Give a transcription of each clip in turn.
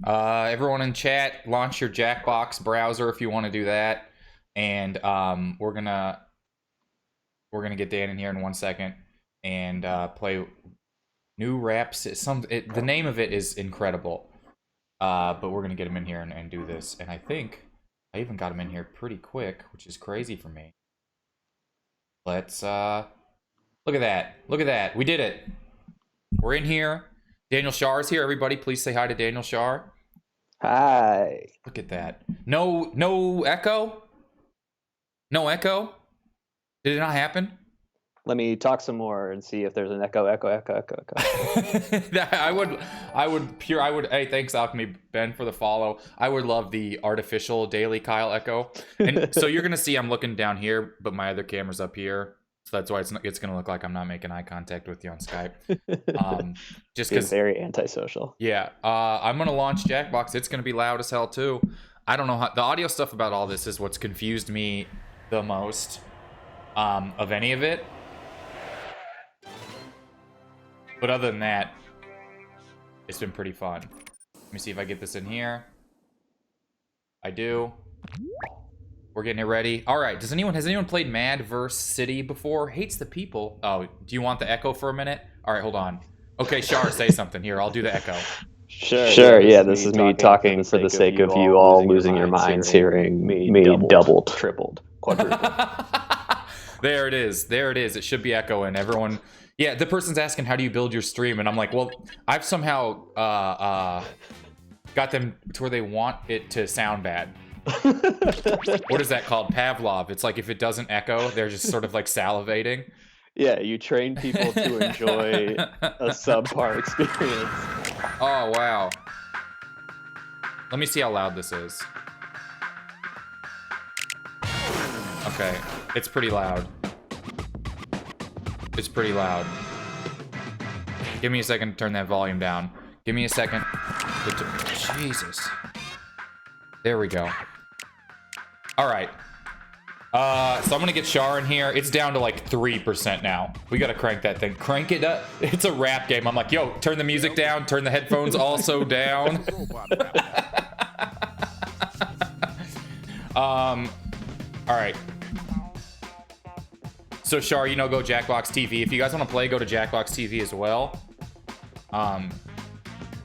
Everyone in chat, launch your Jackbox browser if you want to do that. And we're gonna get Dan in here in 1 second and play new raps. The name of it is incredible. But we're gonna get him in here and do this. And I think I even got him in here pretty quick, which is crazy for me. Let's look at that. Look at that. We did it. We're in here. Daniel Shar is here. Everybody, please say hi to Daniel Shar. Hi. Look at that. No echo? No echo? Did it not happen? Let me talk some more and see if there's an echo. Hey, thanks Alchemy Ben for the follow. I would love the artificial daily Kyle echo. And so you're gonna see I'm looking down here, but my other camera's up here. So that's why it's gonna look like I'm not making eye contact with you on Skype. Just because very antisocial. Yeah. I'm gonna launch Jackbox. It's gonna be loud as hell too. I don't know how the audio stuff about all this is what's confused me the most of any of it. But other than that, it's been pretty fun. Let me see if I get this in here. I do. We're getting it ready. All right. Has anyone played Mad vs. City before? Hates the people. Oh, do you want the echo for a minute? All right, hold on. Okay, Shar, say something here. I'll do the echo. Sure. Yeah, this is me talking for the sake of you all losing your minds, hearing me doubled, tripled, quadrupled. There it is. There it is. It should be echoing. Everyone. Yeah, the person's asking, how do you build your stream? And I'm like, well, I've somehow got them to where they want it to sound bad. What is that called? Pavlov. It's like if it doesn't echo, they're just sort of like salivating. Yeah, you train people to enjoy a subpar experience. Oh, wow. Let me see how loud this is. Okay, it's pretty loud. It's pretty loud. Give me a second to turn that volume down. Give me a second. Jesus. There we go. All right. So I'm gonna get Shar in here. It's down to like 3% now. We gotta crank that thing. Crank it up. It's a rap game. I'm like, yo, turn the music down. Turn the headphones also down. All right. So Shar, go Jackbox TV. If you guys want to play, go to Jackbox TV as well. I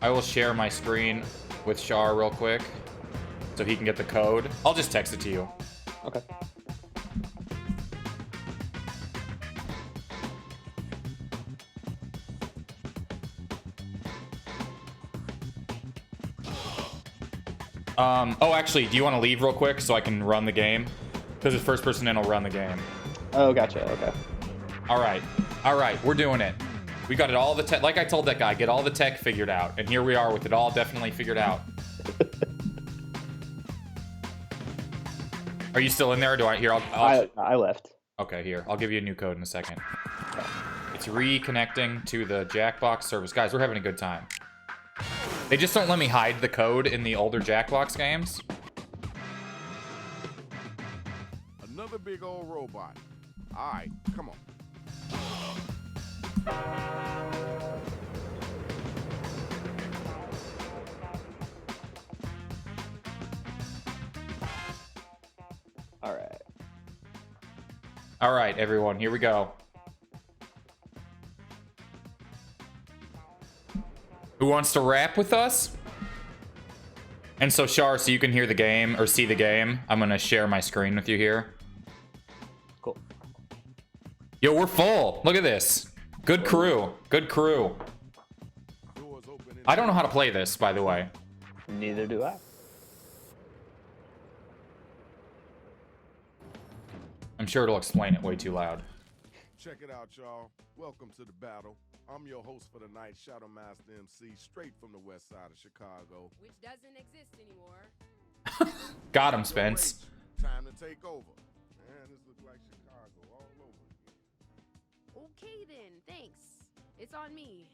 will share my screen with Shar real quick so he can get the code. I'll just text it to you. Okay. Oh, actually, do you want to leave real quick so I can run the game? Because it's first person in will run the game. Oh, gotcha. Okay. All right, we're doing it. We got it all the tech. Like I told that guy, get all the tech figured out, and here we are with it all definitely figured out. Are you still in there? Or do I here? I left. Okay, here. I'll give you a new code in a second. It's reconnecting to the Jackbox service, guys. We're having a good time. They just don't let me hide the code in the older Jackbox games. Another big old robot. All right, come on. All right, everyone, here we go. Who wants to rap with us? And so, Shar, so you can hear the game or see the game, I'm gonna share my screen with you here. Cool. Yo, we're full. Look at this. Good crew. Good crew. I don't know how to play this, by the way. Neither do I. I'm sure it'll explain it way too loud. Check it out, y'all. Welcome to the battle. I'm your host for the night, Shadow Master MC, straight from the west side of Chicago. Which doesn't exist anymore. Got him, Spence. Time to take over. Man, this looks like Chicago all over again. Okay then, thanks. It's on me.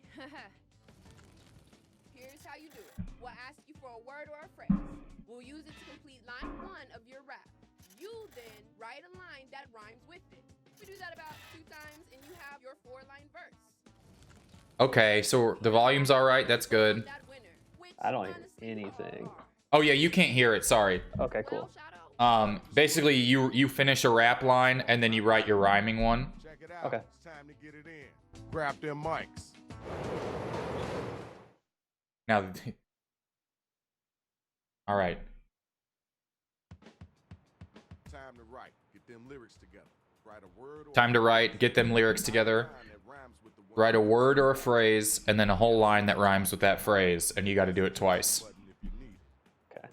Here's how you do it. We'll ask you for a word or a phrase. We'll use it to complete line 1 of your rap. You then write a line that rhymes with it. We do that about 2 times and you have your 4-line verse. Okay, so the volume's all right. That's good. That winner, which I don't hear anything. Oh yeah, you can't hear it. Sorry. Okay, cool. Basically, you finish a rap line and then you write your rhyming one. Check it out. Okay. It's time to get it in. Grab them mics. Now, all right. Time to write. Get them lyrics together. Write a word or Time to write. Get them lyrics together. line that rhymes with the Write a word or a phrase, and then a whole line that rhymes with that phrase, and you got to do it twice. button if you need it. Okay.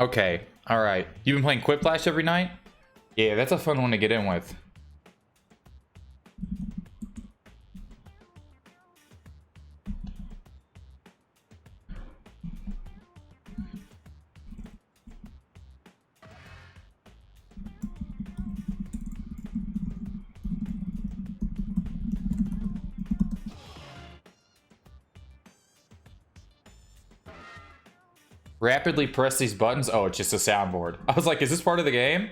Okay, all right. You've been playing Quiplash every night? Yeah, that's a fun one to get in with. Rapidly press these buttons. Oh, it's just a soundboard. I was like, is this part of the game?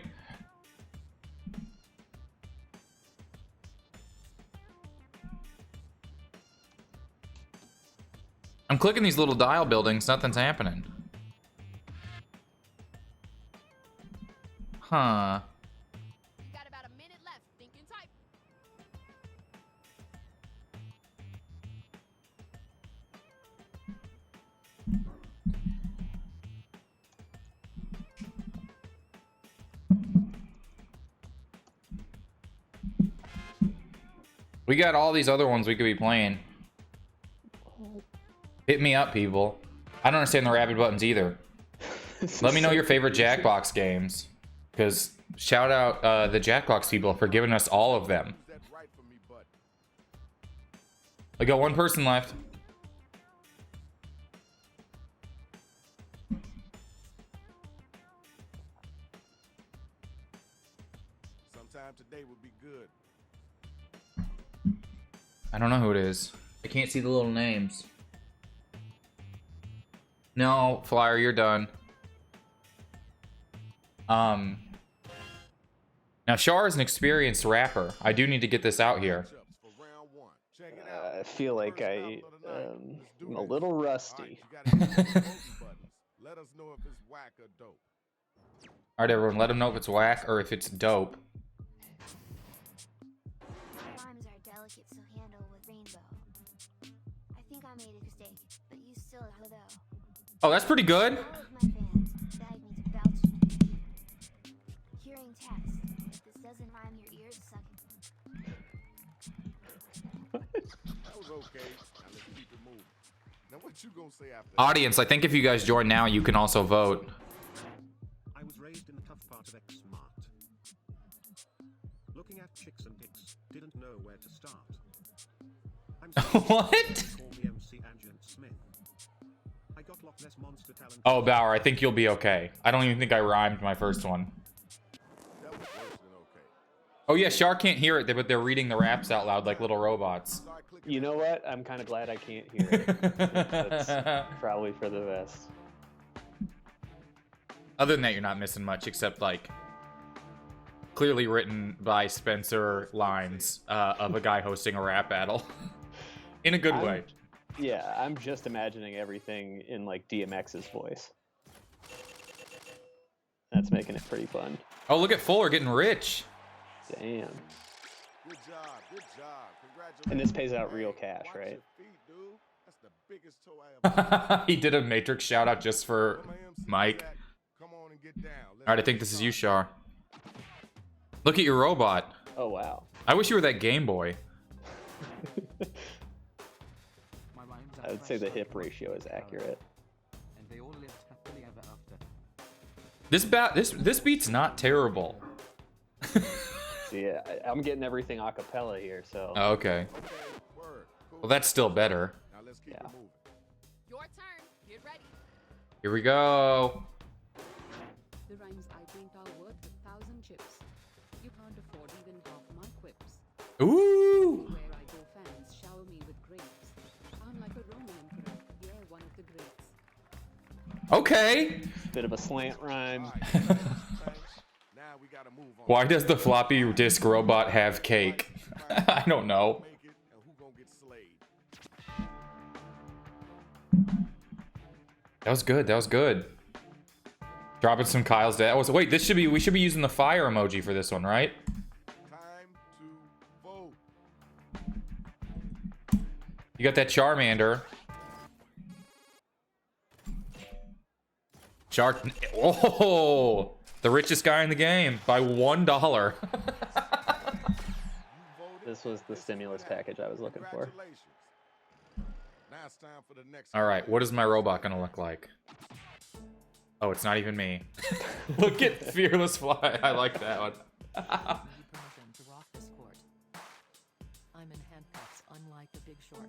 I'm clicking these little dial buildings. Nothing's happening. Huh. You got about a minute left. Think and type. We got all these other ones we could be playing. Hit me up, people. I don't understand the rapid buttons either. Let me know your favorite Jackbox games. Because shout out the Jackbox people for giving us all of them. Use that right for me button. I got one person left. Sometime today would be good. I don't know who it is. I can't see the little names. No, Flyer, you're done. Now Shar is an experienced rapper. I do need to get this out here. Matchups for round one. Check it out. I feel like First I round of the night. Let's do am a this. little All right, rusty. you gotta hit those voting buttons. Let us know if it's whack or dope. Alright, everyone, let them know if it's whack or if it's dope. Rhymes are delicate, so handle with rainbow. I think I made a mistake, but you still know though. Oh, that's pretty good. All of my fans beg me to belch. Hearing text. If this doesn't rhyme, your ears sucking. That was okay. Now let's keep it moving. Now what you gonna say after that? Audience, I think if you guys join now, you can also vote. I was raised in the tough part of X-Smart. Looking at chicks and dicks, didn't know where to start. I'm What? Call me MC Agent Smith. I got Loch Ness Monster talent. Oh, Bauer, I think you'll be okay. I don't even think I rhymed my first one. That was worse than okay. Oh yeah, Shar can't hear it, but they're reading the raps out loud like little robots. Start clicking You know what? I'm kind of glad I can't hear it. That's probably for the best. Other than that, you're not missing much, except like clearly written by Spencer lines of a guy hosting a rap battle in a good way. Yeah, I'm just imagining everything in like DMX's voice. That's making it pretty fun. Oh, look at Fuller getting rich. Damn. Good job. Good job. Congratulations. And this pays out real Hey, cash, watch right? your feet, dude. That's the biggest toe I ever He did a Matrix shout out just for Where my MC Mike. at? Come on and get down. Let's Alright, I get think this is you, started. Shar. Look at your robot. Oh wow. I wish you were that Game Boy. I would say the hip ratio is accurate. And they all lived happily ever after. This beat's not terrible. Yeah, I'm getting everything a cappella here, so. Oh, okay. Word. Cool. Well, that's still better. Now let's keep Yeah. it moving. Your turn. Get ready. Here we go. The rhymes I paint are worth 1,000 chips. You can't afford even half my quips. Ooh. Where I go, fans shower me with grapes. I'm like a Roman emperor, yeah, one of the greats. Okay. Bit of a slant rhyme. All right. Thanks. Now we gotta move on. Why does the floppy disk robot have cake? I don't know. Make it, and who gonna get slayed? That was good. That was good. Dropping some Kyle's dad. Wait, we should be using the fire emoji for this one, right? Time to vote. You got that Charmander. Oh, the richest guy in the game by $1. You voted. This was the stimulus package I was looking for. Congratulations. Now it's time for the next. All right, what is my robot gonna look like? Oh, it's not even me. Look at Fearless Fly. I like that one. Permission to rock this court. I'm in handcuffs, unlike the Big Short.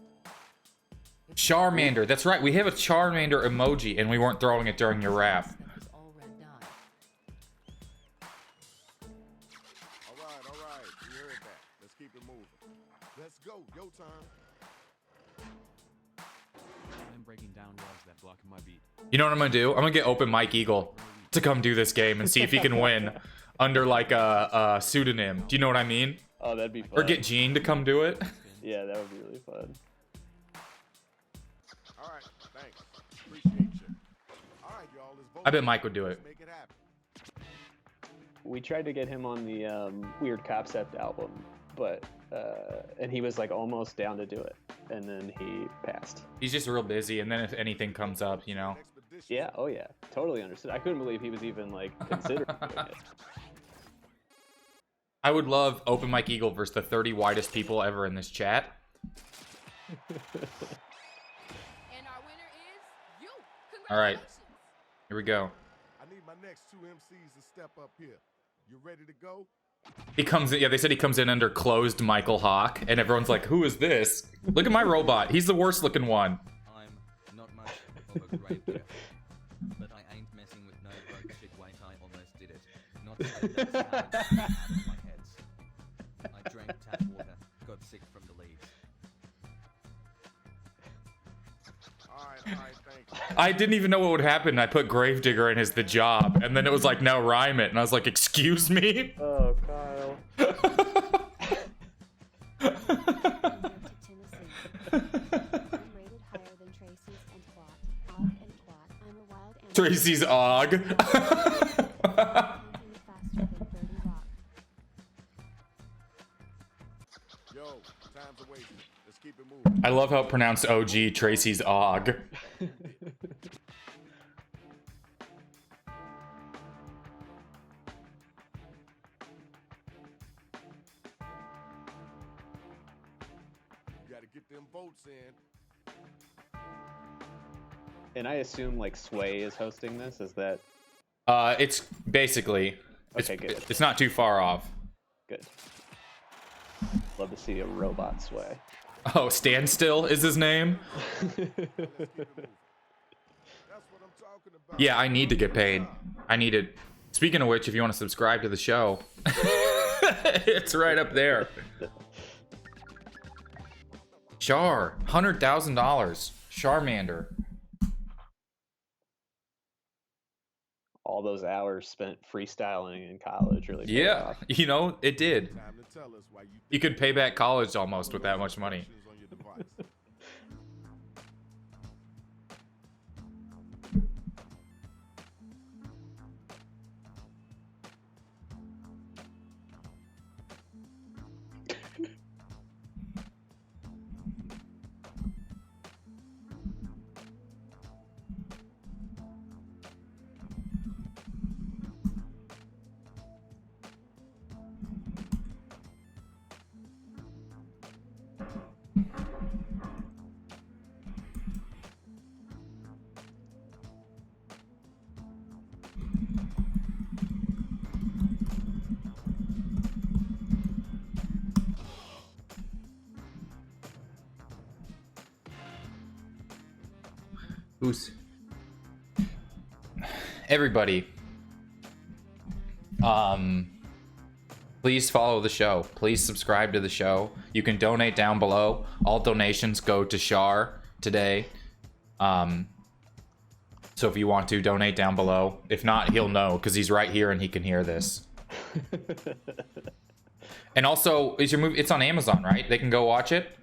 Charmander. That's right. We have a Charmander emoji, and we weren't throwing it during your rap. That was all red dye. All right. You heard that. Let's keep it moving. Let's go. Your turn. I'm breaking down walls that block my beat. You know what I'm gonna do? I'm gonna get Open Mike Eagle to come do this game and see if he can win under like a pseudonym. Do you know what I mean? Oh, that'd be fun. Or get Gene to come do it. Yeah, that would be really fun. All right. Thanks. Appreciate you. All right, y'all. Let's vote. I bet Mike would do it. Let's make it happen. We tried to get him on the Weird Concept album, but and he was like almost down to do it, and then he passed. He's just real busy, and then if anything comes up, you know. Yeah, oh yeah, totally understood. I couldn't believe he was even like considering doing it. I would love Open Mike Eagle versus the 30 widest people ever in this chat. And our winner is you. All right. Congratulations. Here we go. I need my next two MCs to step up here. You ready to go? He comes in, yeah, they said he comes in under closed Michael Hawk, and everyone's like, who is this? Look at my robot. He's the worst looking one. I'm not much of a great player, but I ain't messing with no broke shit. Wait, I almost did it. Not that that's hard out of my heads. I drank tap water, got sick from the leaves. All right, thanks. I didn't even know what would happen. I put Gravedigger in as the job, and then it was like, now rhyme it. And I was like, excuse me? Oh, Kyle. Moved to Tennessee. I'm rated higher than Tracy's and Twat. Og and Twat. I'm a wild animal. Tracy's Og. Hunting faster than 30 Rock. Yo, time's a wasting. Let's keep it moving. I love how it pronounced OG Tracy's Og. You gotta get them votes in. And I assume like Sway is hosting this. Is that It's basically, okay? Good. it's not too far off. Good. Love to see a robot Sway. Oh, Standstill is his name? Let's keep it moving. That's what I'm talking about. Yeah, I need to get paid. I need it. Speaking of which, if you want to subscribe to the show, it's right up there. Char, $100,000. Charmander. All those hours spent freestyling in college really paid Yeah, off. you know, it did. Time to tell us why you You could pay back college almost with that much money. on your device. Who's everybody? Please follow the show. Please subscribe to the show. You can donate down below. All donations go to Shar today. So if you want to donate down below, if not, he'll know because he's right here and he can hear this. And also, is your movie? It's on Amazon, right? They can go watch it.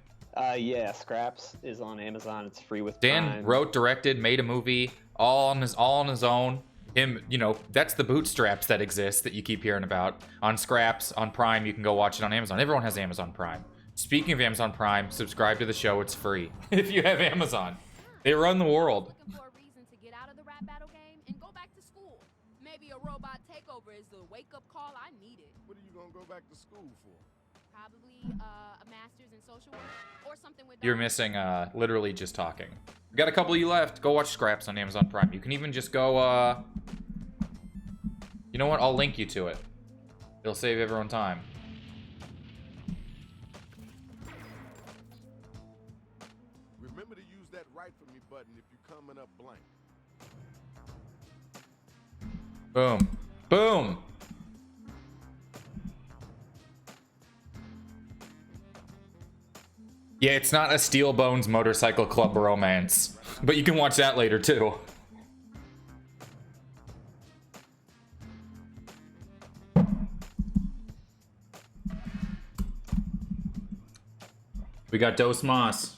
Yeah, Scraps is on Amazon. It's free with Dan Prime. wrote, directed, made a movie all on his own. Him, you know, that's the bootstraps that exist that you keep hearing about on Scraps on Prime. You can go watch it on Amazon. Everyone has Amazon Prime. Speaking of Amazon Prime, subscribe to the show. It's free if you have Amazon. They run the world. Looking for a reason to get out of the rap battle game and go back to school. Maybe a robot takeover is the wake-up call I needed. What are you gonna go back to school for? Probably a master's in social work or something with. You're missing literally just talking. We got a couple of you left. Go watch Scraps on Amazon Prime. You can even just go you know what? I'll link you to it. It'll save everyone time. Remember to use that write for me button if you're coming up blank. Boom. Boom. Yeah, it's not a Steel Bones Motorcycle Club romance, but you can watch that later too. We got Dos Moss.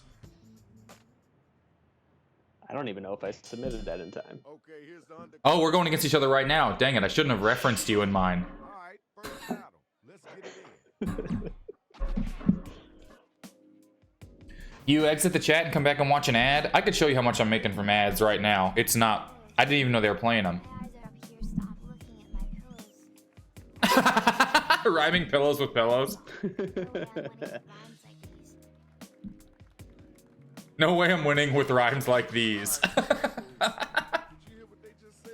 I don't even know if I submitted that in time. Okay, here's the under. Oh, we're going against each other right now. Dang it, I shouldn't have referenced you in mine. All right, first battle. Let's get it in. You exit the chat and come back and watch an ad? I could show you how much I'm making from ads right now. It's not... I didn't even know they were playing them. Eyes are up here, stop looking at my pillows. Rhyming pillows with pillows. No way I'm winning with rhymes like these. No way I'm winning with rhymes like these. Did you hear what they just said?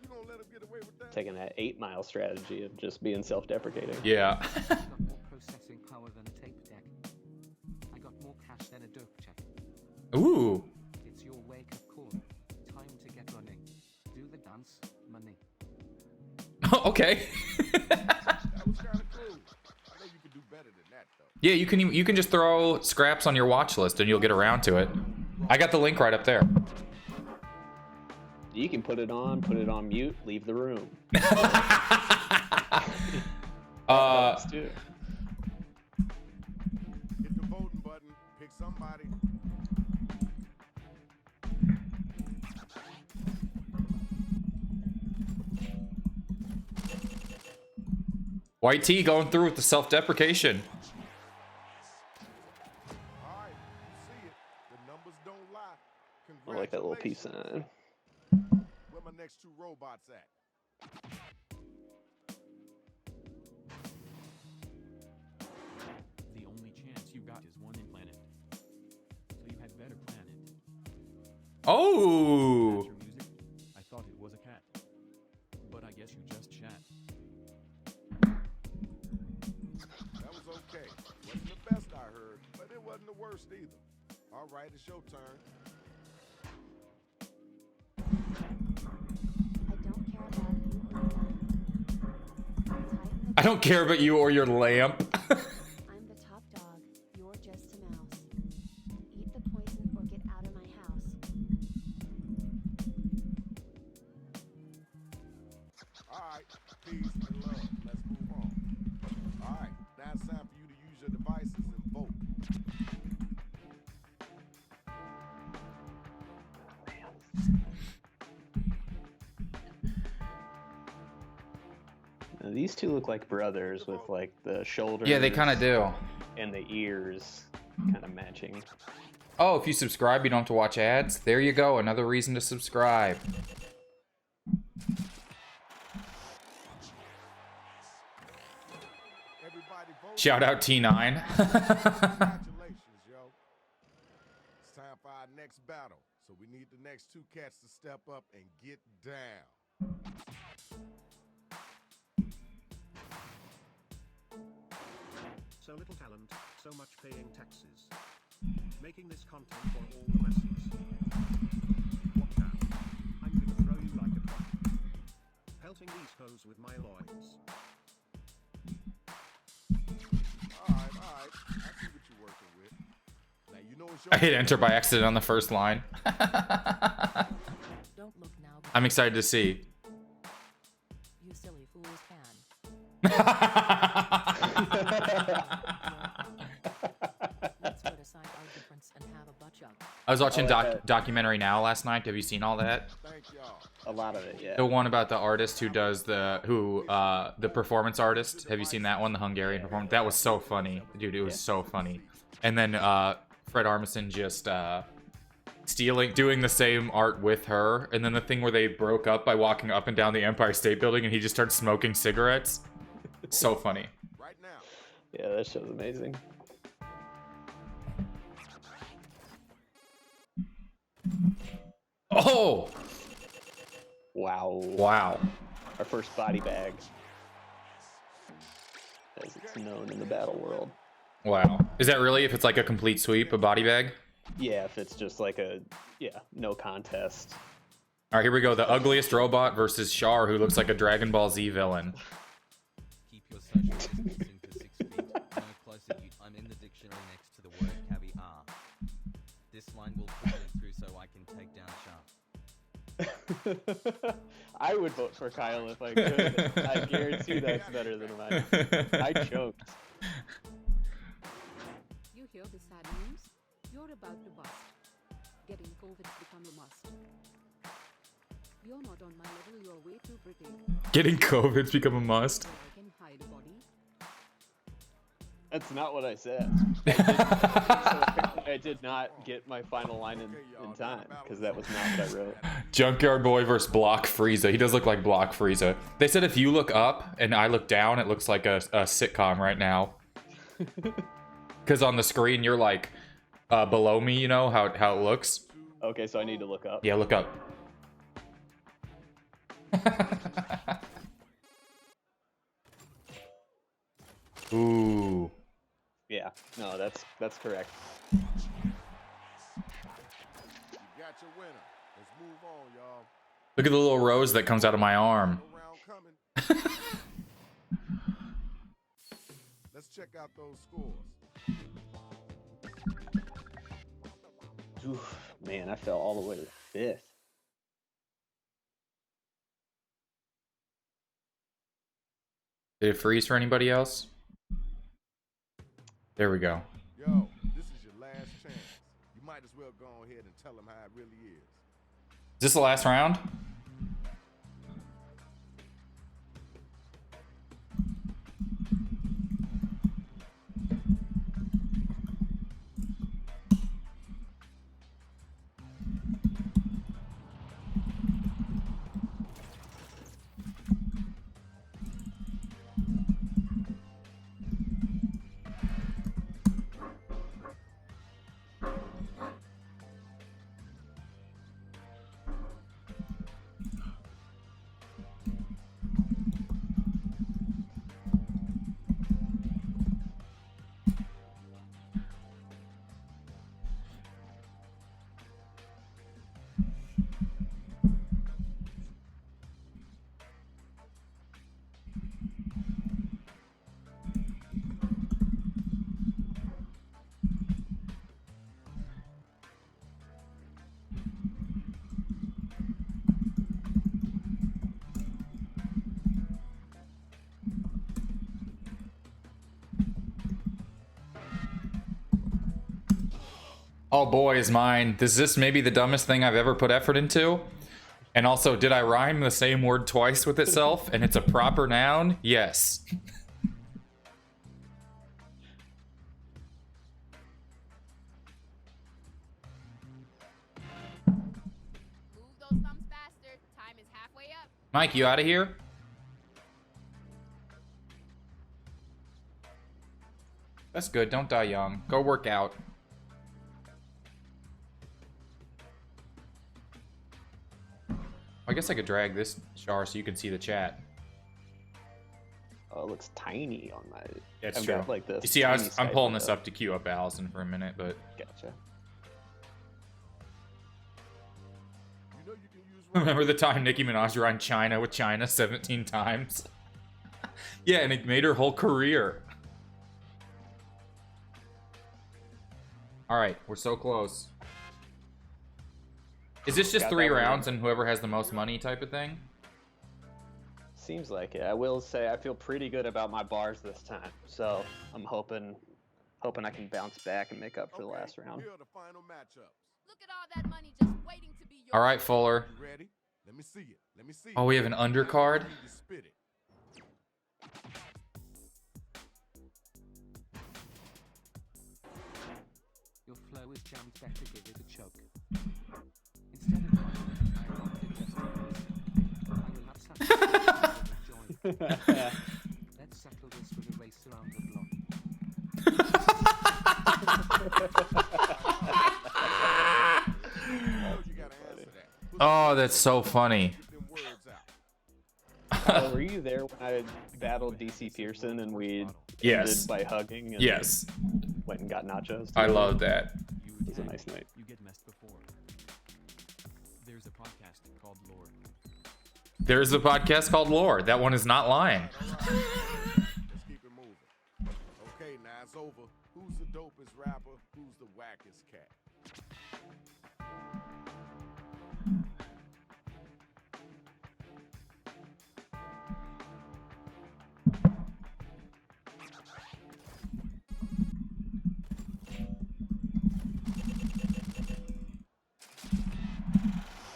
You gonna let them get away with that? Taking that 8 Mile strategy of just being self-deprecating. Yeah. Got more processing power than a tape deck. I got more cash than a dope check. Ooh. It's your wake-up call. Time to get running. Do the dance, money. Okay. That was kind of cool. I know you can do better than that, though. Yeah, you can just throw Scraps on your watch list and you'll get around to it. I got the link right up there. You can put it on mute, leave the room. That's too. Hit the voting button. Pick somebody. White T going through with the self-deprecation. All right, you see it. The numbers don't lie. I like that little peace Congratulations. sign. Where my next 2 robots at? The only chance you got is one in planet. So you had better plan it. Oh. That's your music? I thought it was a cat. But I guess you just chat. That was okay. Wasn't the best I heard, but it wasn't the worst either. All right, it's your turn. I don't care about you or your lamp. I don't care about you or your lamp. I'm the top dog. You're just a mouse. Eat the poison or get out of my house. All right, peace and love. Let's move on. All right, now it's time for you to use your devices and vote. Now, these two look like brothers with like the shoulders. Yeah, they kind of do. And the ears kind of matching. Oh, if you subscribe, you don't have to watch ads. There you go. Another reason to subscribe. Everybody vote. Shout out T9. Congratulations, yo. It's time for our next battle. So we need the next 2 cats to step up and get down. So little talent, so much paying taxes. Making this content for all the masses. What pelting these hoes with my loins. Alright. I see what you're working with. Now you know it's your I hit enter by accident on the first line. Don't look now. I'm excited to see. You silly fools can. Let's put aside our difference and have a butt chug. I was watching Oh, documentary now last night. Have you seen all that? Thank y'all. A lot of it, yeah. The one about the artist who does the performance artist. Have you seen that one? The Hungarian performance. That was so funny, dude. It was so funny. And then Fred Armisen just doing the same art with her. And then the thing where they broke up by walking up and down the Empire State Building, and he just starts smoking cigarettes. So funny. Right now. Yeah, that show's amazing. Oh! Wow. Wow. Our first body bag, as it's known in the battle world. Wow. Is that really, if it's like a complete sweep, a body bag? Yeah, if it's just like no contest. All right, here we go. The ugliest robot versus Shar, who looks like a Dragon Ball Z villain. Keep your social distancing to 6 feet. No closer, I'm in the dictionary next to the word caviar. This line will push me through so I can take down Shar. I would vote for Kyle if I could. I guarantee that's better than mine. I choked. You hear the sad news? You're about to bust. Getting COVID's become a must. You're not on my level, you're way too pretty. Getting COVID's become a must. So I can hide a body. That's not what I said. I did not get my final line in time, because that was not what I wrote. Junkyard Boy versus Block Frieza. He does look like Block Frieza. They said if you look up and I look down, it looks like a sitcom right now. Because on the screen, you're like below me, you know how it looks? Okay, so I need to look up. Yeah, look up. Ooh. Yeah, no, that's correct. You got your winner. Let's move on, y'all. Look at the little rose that comes out of my arm. No round coming. Let's check out those scores. Oof, man, I fell all the way to 5th. Did it freeze for anybody else? There we go. Yo, this is your last chance. You might as well go ahead and tell them how it really is. Is this the last round? Oh boy, is mine. Is this maybe the dumbest thing I've ever put effort into? And also, did I rhyme the same word twice with itself? And it's a proper noun? Yes. Move those thumbs faster. Time is halfway up. Mike, you out of here? That's good. Don't die young. Go work out. I guess I could drag this Char so you can see the chat. Oh, it looks tiny on my. That's I've true. got, like, this You see, tiny I'm Skype pulling this window. up to queue up Allison for a minute, but Gotcha. You know you can use Remember the time Nicki Minaj ran China with China 17 times? Yeah, and it made her whole career. Alright, we're so close. Is this just Got 3 that one. rounds and whoever has the most money type of thing? Seems like it. I will say I feel pretty good about my bars this time, so I'm hoping I can bounce back and make up for the last round. Here are the final matchups. Look at all that money just waiting to be yours. Alright, Fuller. You ready? Let me see it. Let me see it. Oh, we have an undercard? I need you to spit it. Your flow is jammed better, give it a choke. Instead of I want it just I will have such joy. Let's settle this with a race around the block. You gotta answer that. Put Oh, that's so funny. them words out. Were you there when I battled DC Pearson and we Yes. ended by hugging and Yes. went and got nachos? I together? love that. It was a nice night. You get messed before. There's a podcast called Lore. There's a podcast called Lore. That one is not lying. All right. Let's keep it moving. Okay, now it's over. Who's the dopest rapper? Who's the wackest cat?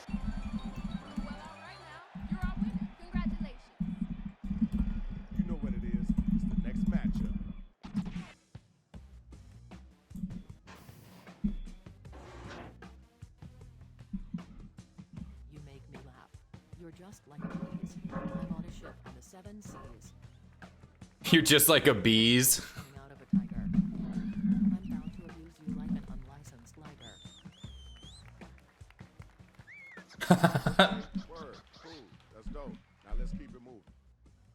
Well, all right now. You're our winner. Congratulations. You know what it is. It's the next matchup. You make me laugh. You're just like a breeze. I'm on a ship on the 7 seas, You're just like a bees. coming out of a tiger. I'm bound to abuse you like an unlicensed liger. Word. Cool. That's dope. Now let's keep it moving.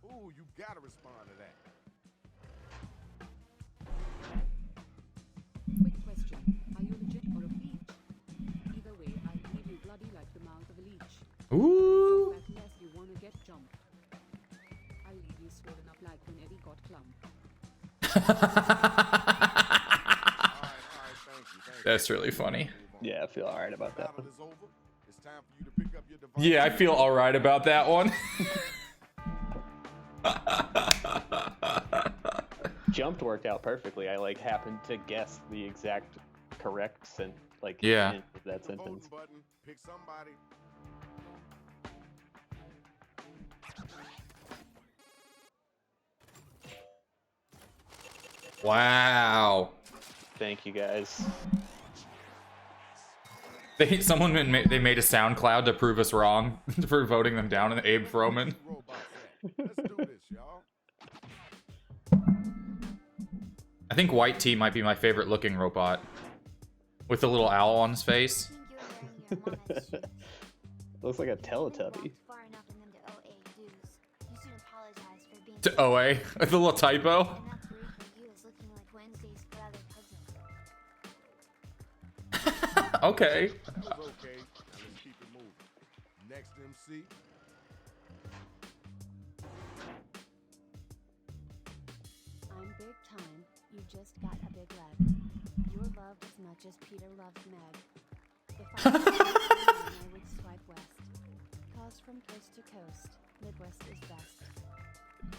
Ooh, you gotta respond to that. Quick question. Are you legit or a peach? Either way, I'll leave you bloody like the mouth of a leech. Ooh. But yes, you wanna get jumped. I'll leave you swollen up like when Eddie got clumped. All right, thank you. That's really funny. Move on. Yeah, I feel alright about that Battle one. is over. It's time for you to pick up your device. Yeah, I feel alright about that one. Jumped worked out perfectly. I like happened to guess the exact correct Yeah. hint of that The voting sentence. button. Pick somebody. Wow. Thank you guys. They made a SoundCloud to prove us wrong for voting them down, and Abe Froman. Robots at. Let's do this, y'all. I think White Tea might be my favorite looking robot, with the little owl on his face. Think you're wearing your mama's shoes. Looks like a You Teletubby. walked far enough in them to OA dues. You should apologize for being To OA with a little typo. And that three for you is looking like Wednesdays for other cousins. Okay. That was okay. Now let's keep it moving. Next MC. I'm big time. You just got a big leg. Your love as much as Peter loved Meg. If I were you, I would swipe west. 'Cause from coast to coast, Midwest is best.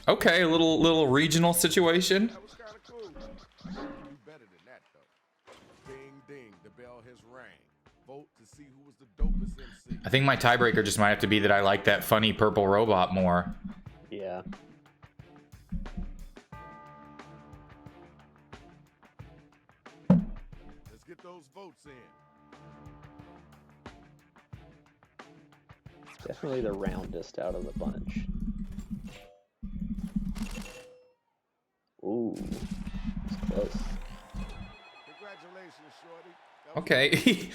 Okay, a little regional situation. That was kind of cool. You do better than that, though. Ding, ding. The bell has rang. Vote to see who was the dopest MC. I think my tiebreaker just might have to be that I like that funny purple robot more. Yeah. Let's get those votes in. Definitely the roundest out of the bunch. Ooh. It's close. Congratulations, Shorty. That was Okay.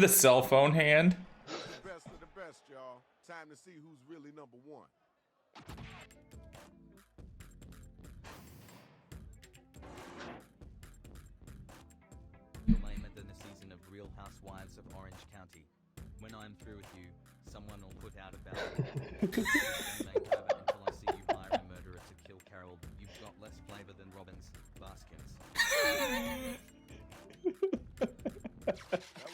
The cell phone hand. the best of the best, y'all. Time to see who's really number one. You'll name it in the season of Real Housewives of Orange County. When I'm through with you, someone will put out about it. This ain't over until I see you hire a murderer to kill Carol. You've got less flavor than Robbins Baskins. That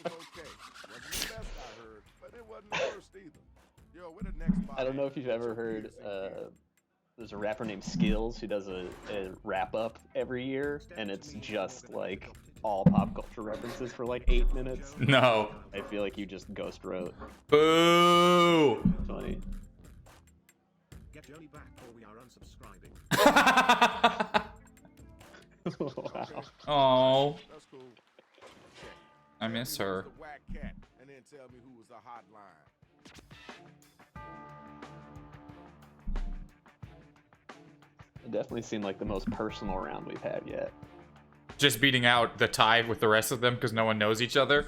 was okay. Wasn't the best I heard, but it wasn't the worst either. Yo, where the next I don't know if you've ever heard. There's a rapper named Skills who does a wrap up every year, and it's just like all pop culture references for like 8 minutes. No. I feel like you just ghost wrote. Boo! Funny. Get Johnny back or we are unsubscribing. Wow. Oh, That's cool. Check. I miss Tell me her. who's the whack cat, and then tell me who was the hotline. It definitely seemed like the most personal round we've had yet. Just beating out the tie with the rest of them because no one knows each other.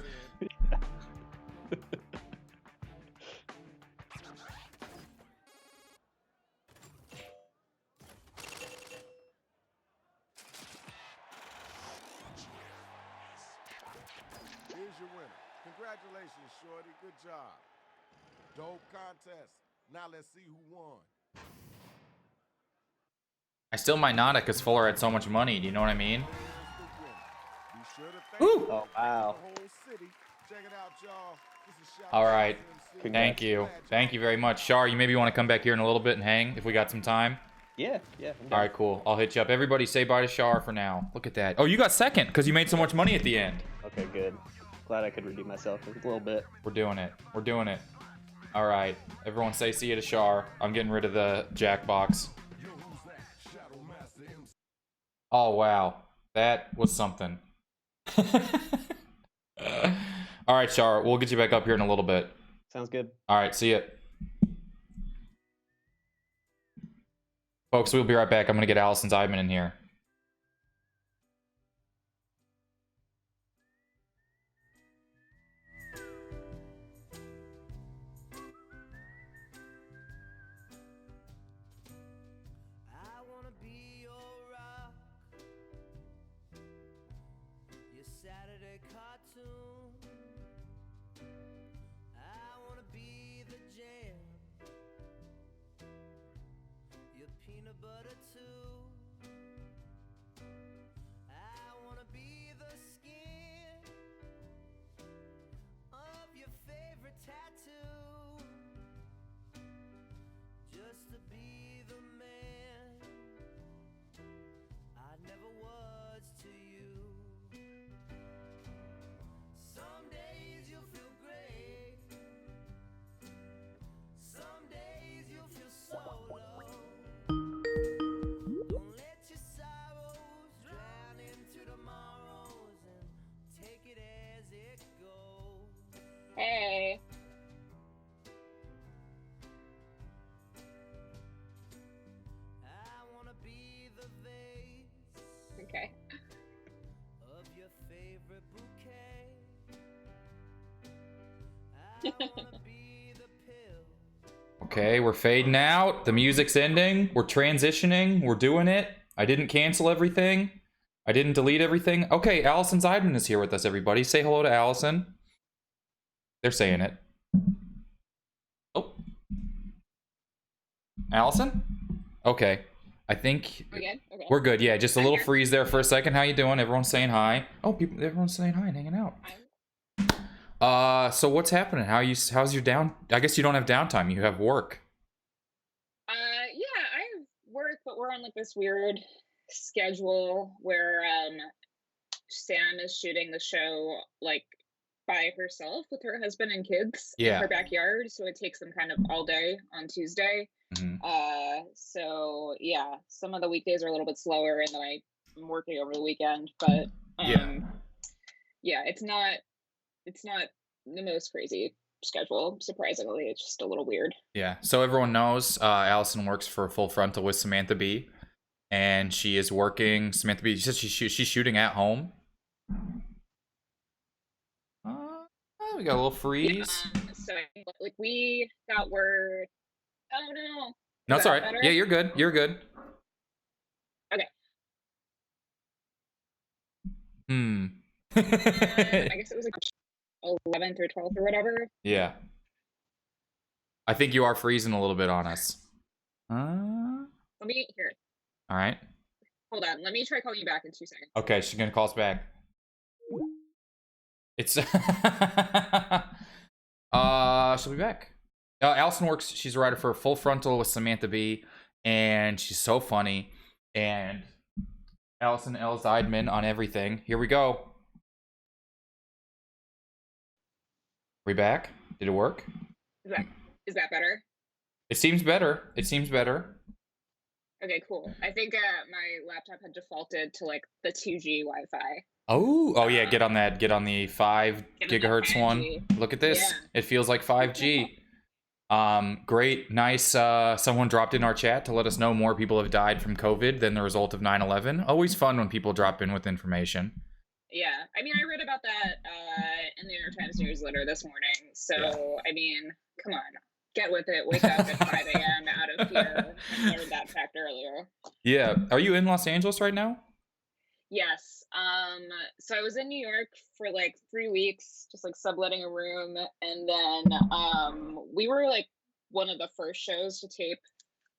Here's your winner. Congratulations, Shorty. Good job. Dope contest. Now let's see who won. I still might not because Fuller had so much money. Do you know what I mean? Be sure to thank Woo! the Oh, wow. whole city. Check it out, y'all. This is Shout All Out right. MC. Thank you. Thank you very much. Shar, you maybe want to come back here in a little bit and hang if we got some time. Yeah. I'm All down. right, cool. I'll hit you up. Everybody say bye to Shar for now. Look at that. Oh, you got second because you made so much money at the end. Okay, good. Glad I could redeem myself a little bit. We're doing it. We're doing it. All right. Everyone say see you to Shar. I'm getting rid of the Jackbox. Oh, wow. That was something. All right, Shar. We'll get you back up here in a little bit. Sounds good. All right. See ya. Folks, we'll be right back. I'm going to get Alison Zeidman in here. I wanna be your rock, your Saturday cartoon. I wanna be the jam, your peanut butter too. I wanna be the skin of your favorite tattoo, just to be the man I never was to you. Some days you'll feel great, some days you'll feel so low. Don't let your sorrows drown into tomorrows, and take it as it goes. Hey. I wanna be the vase Okay. of your favorite bouquet. I wanna be the pill. Okay, we're fading out. The music's ending. We're transitioning. We're doing it. I didn't cancel everything. I didn't delete everything. Okay, Alison Zeidman is here with us, everybody. Say hello to Alison. They're saying it. Oh. Alison? Okay. I think We good? Okay. we're good. Yeah, just a I'm little here. freeze there for a second. How you doing? Everyone's saying hi. Oh, people, everyone's saying hi and hanging out. So what's happening? How's your down? I guess you don't have downtime. You have work. Yeah, I have work, but we're on like this weird schedule where Sam is shooting the show like by herself with her husband and kids in Yeah. her backyard, so it takes them kind of all day on Tuesday. Mhm. So yeah, some of the weekdays are a little bit slower, and then I'm working over the weekend, but Yeah. yeah, it's not the most crazy schedule, surprisingly. It's just a little weird. Yeah. So everyone knows Alison works for Full Frontal with Samantha Bee, and she is working. Samantha Bee. She says she's shooting at home. We got a little freeze. So like we got word. Oh no. No, Is it's all that right. better? Yeah, you're good. You're good. Okay. I guess it was like 11th or 12th or whatever. Yeah. I think you are freezing a little bit on us. Let me here. All right. Hold on. Let me try calling you back in 2 seconds. Okay, she's gonna call us back. It's she'll be back. Alison works. She's a writer for Full Frontal with Samantha Bee, and she's so funny. And Alison Zeidman on everything. Here we go. We back? Did it work? Is that better? It seems better. It seems better. Okay, cool. I think my laptop had defaulted to like the 2G Wi-Fi. Oh yeah, get on that. Get on the 5 gigahertz one. Look at this. Yeah. It feels like 5G. Great, nice. Someone dropped in our chat to let us know more people have died from COVID than the result of 9/11. Always fun when people drop in with information. Yeah, I mean, I read about that in the New York Times newsletter this morning. So, I mean, come on, get with it. Wake up at 5 a.m. out of here. I learned that fact earlier. Yeah. Are you in Los Angeles right now? Yes. So I was in New York for like 3 weeks, just like subletting a room, and then we were like one of the first shows to tape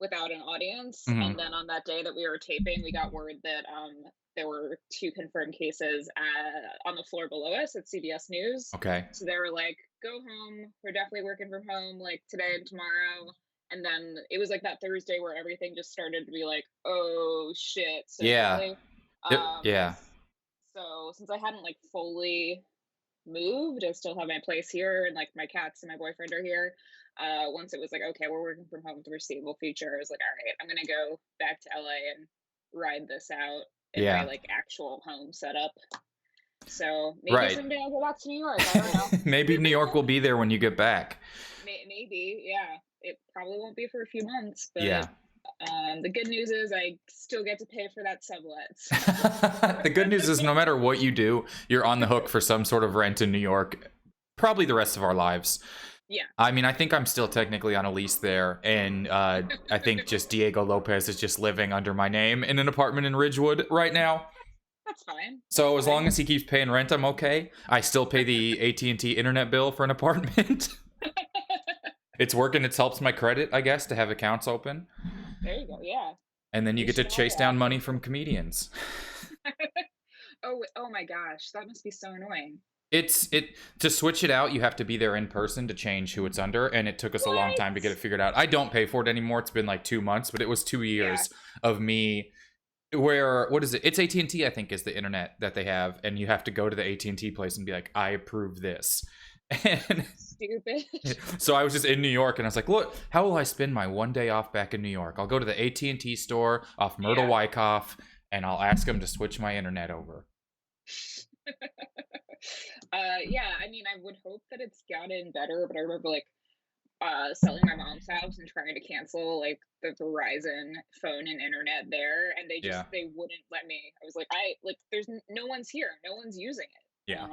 without an audience. And then on that day that we were taping, we got word that there were 2 confirmed cases on the floor below us at CBS News. Okay. So they were like, "Go home. We're definitely working from home like today and tomorrow." And then it was like that Thursday where everything just started to be like, "Oh shit!" So Yeah. Yeah. So since I hadn't like fully moved, I still have my place here, and like my cats and my boyfriend are here. Once it was like, okay, we're working from home with the foreseeable future, I was like, all right, I'm gonna go back to LA and ride this out in my like actual home setup. So maybe someday I'll go back to New York. I don't know. Maybe New York will be there when you get back. Maybe, yeah. It probably won't be for a few months, but yeah. The good news is I still get to pay for that sublet. The good news is no matter what you do, you're on the hook for some sort of rent in New York, probably the rest of our lives. Yeah. I mean, I think I'm still technically on a lease there, and I think just Diego Lopez is just living under my name in an apartment in Ridgewood right now. That's fine. So as long as he keeps paying rent, I'm okay. I still pay the AT&T internet bill for an apartment. It's working. It helps my credit, I guess, to have accounts open. There you go. Yeah. And then you get to chase down money from comedians. Oh my gosh, that must be so annoying. To switch it out, you have to be there in person to change who it's under, and it took us a long time to get it figured out. I don't pay for it anymore. It's been like 2 months, but it was 2 years of me where, what is it? It's AT&T, I think, is the internet that they have, and you have to go to the AT&T place and be like, I approve this. And stupid. So I was just in New York, and I was like, look, how will I spend my one day off back in New York? I'll go to the AT&T store off Myrtle Wyckoff, and I'll ask them to switch my internet over. Yeah, I mean, I would hope that it's gotten better, but I remember like selling my mom's house and trying to cancel like the Verizon phone and internet there, and they just they wouldn't let me. I was like, there's no one's here, no one's using it. Yeah.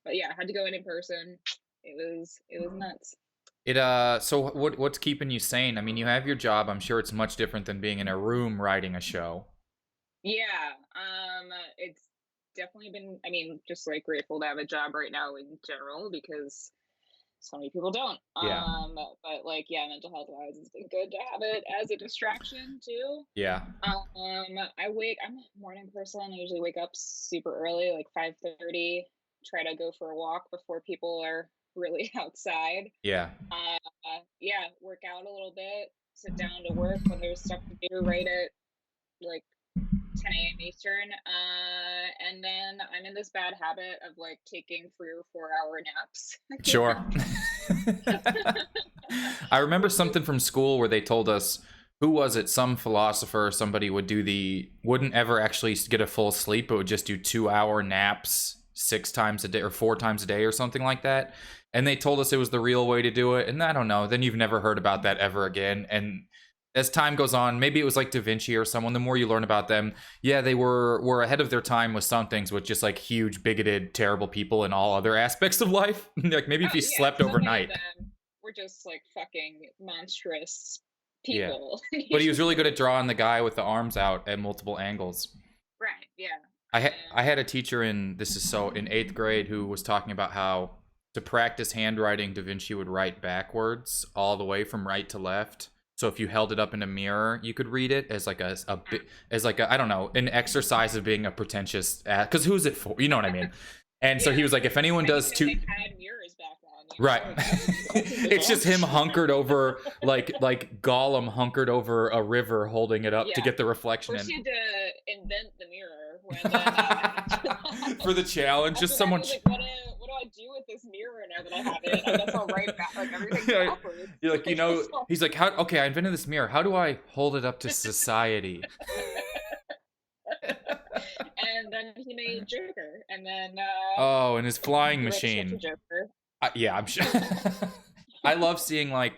But yeah, I had to go in person. It was nuts. So what's keeping you sane? I mean, you have your job. I'm sure it's much different than being in a room writing a show. Yeah. It's definitely been, I mean, just like grateful to have a job right now in general, because so many people don't. Yeah. But like, yeah, mental health wise, it's been good to have it as a distraction too. Yeah. I'm a morning person. I usually wake up super early, like 5:30. Try to go for a walk before people are really outside. Yeah. Yeah, work out a little bit, sit down to work when there's stuff to do right at like 10 a.m. Eastern. And then I'm in this bad habit of like taking 3 or 4 hour naps. Sure. I remember something from school where they told us, who was it? Some philosopher or somebody wouldn't ever actually get a full sleep, but would just do 2-hour naps 6 times a day or 4 times a day or something like that. And they told us it was the real way to do it. And I don't know. Then you've never heard about that ever again. And as time goes on, maybe it was like Da Vinci or someone, the more you learn about them, yeah, they were ahead of their time with some things, with just like huge, bigoted, terrible people in all other aspects of life. Like maybe if you slept overnight. We're just like fucking monstrous people. Yeah. But he was really good at drawing the guy with the arms out at multiple angles. Right, yeah. I had a teacher in 8th grade who was talking about how to practice handwriting, Da Vinci would write backwards all the way from right to left. So if you held it up in a mirror, you could read it as like I don't know, an exercise of being a pretentious because who's it for? You know what I mean? And so he was like, if anyone does They had mirrors back then. right, it's just him hunkered over like Gollum hunkered over a river, holding it up to get the reflection in. First, you had to invent the mirror when for the challenge. Just someone. Like, what do I do with this mirror now that I have it? I guess I'll write back like everything backwards. You're like, he's like, how? Okay, I invented this mirror. How do I hold it up to society? And then he made Joker, and then and his flying machine. Joker. Yeah, I'm sure. I love seeing like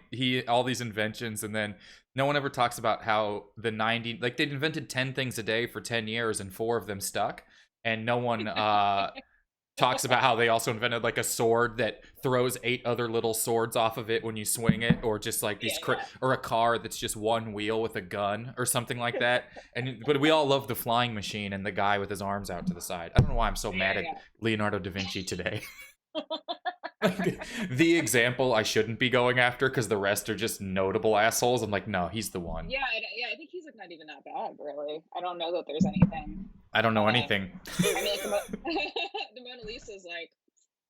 all these inventions, and then no one ever talks about how the 90 like they'd invented 10 things a day for 10 years, and 4 of them stuck, and no one talks about how they also invented like a sword that throws 8 other little swords off of it when you swing it, or just like these or a car that's just one wheel with a gun or something like that. But we all love the flying machine and the guy with his arms out to the side. I don't know why I'm so mad at Leonardo da Vinci today. The example I shouldn't be going after because the rest are just notable assholes. I'm like, no, he's the one. Yeah, I think he's like not even that bad, really. I don't know that there's anything. I don't know anything. I mean, like, the Mona Lisa is like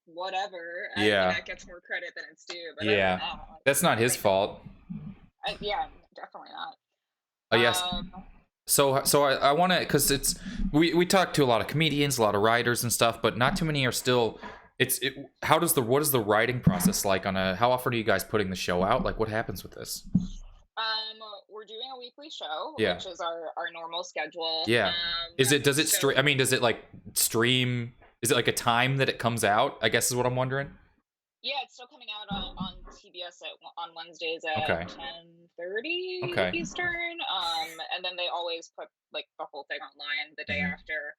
whatever. That gets more credit than it's due. But that's not his fault. Yeah, definitely not. Oh yes. So I want to, because we talk to a lot of comedians, a lot of writers and stuff, but not too many are still. What is the writing process like how often are you guys putting the show out? Like, what happens with this? We're doing a weekly show, Yeah. which is our normal schedule. Yeah. Does it stream? I mean, does it like stream? Is it like a time that it comes out? I guess is what I'm wondering. Yeah, it's still coming out on TBS on Wednesdays at 10:30 Eastern. And then they always put like the whole thing online the day after.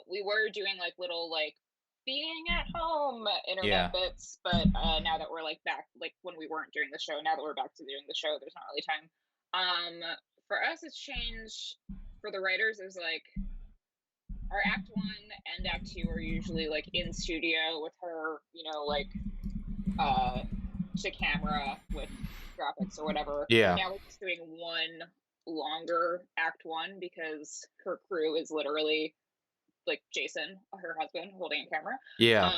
We were doing like little like being at home internet bits, but now that we're like back, like when we weren't doing the show, now that we're back to doing the show, there's not really time. For us, it's changed. For the writers, is like our act 1 and act 2 are usually like in studio with her, like to camera with graphics or whatever. Yeah. Now we're just doing one longer act 1 because her crew is literally like Jason, her husband, holding a camera. Yeah.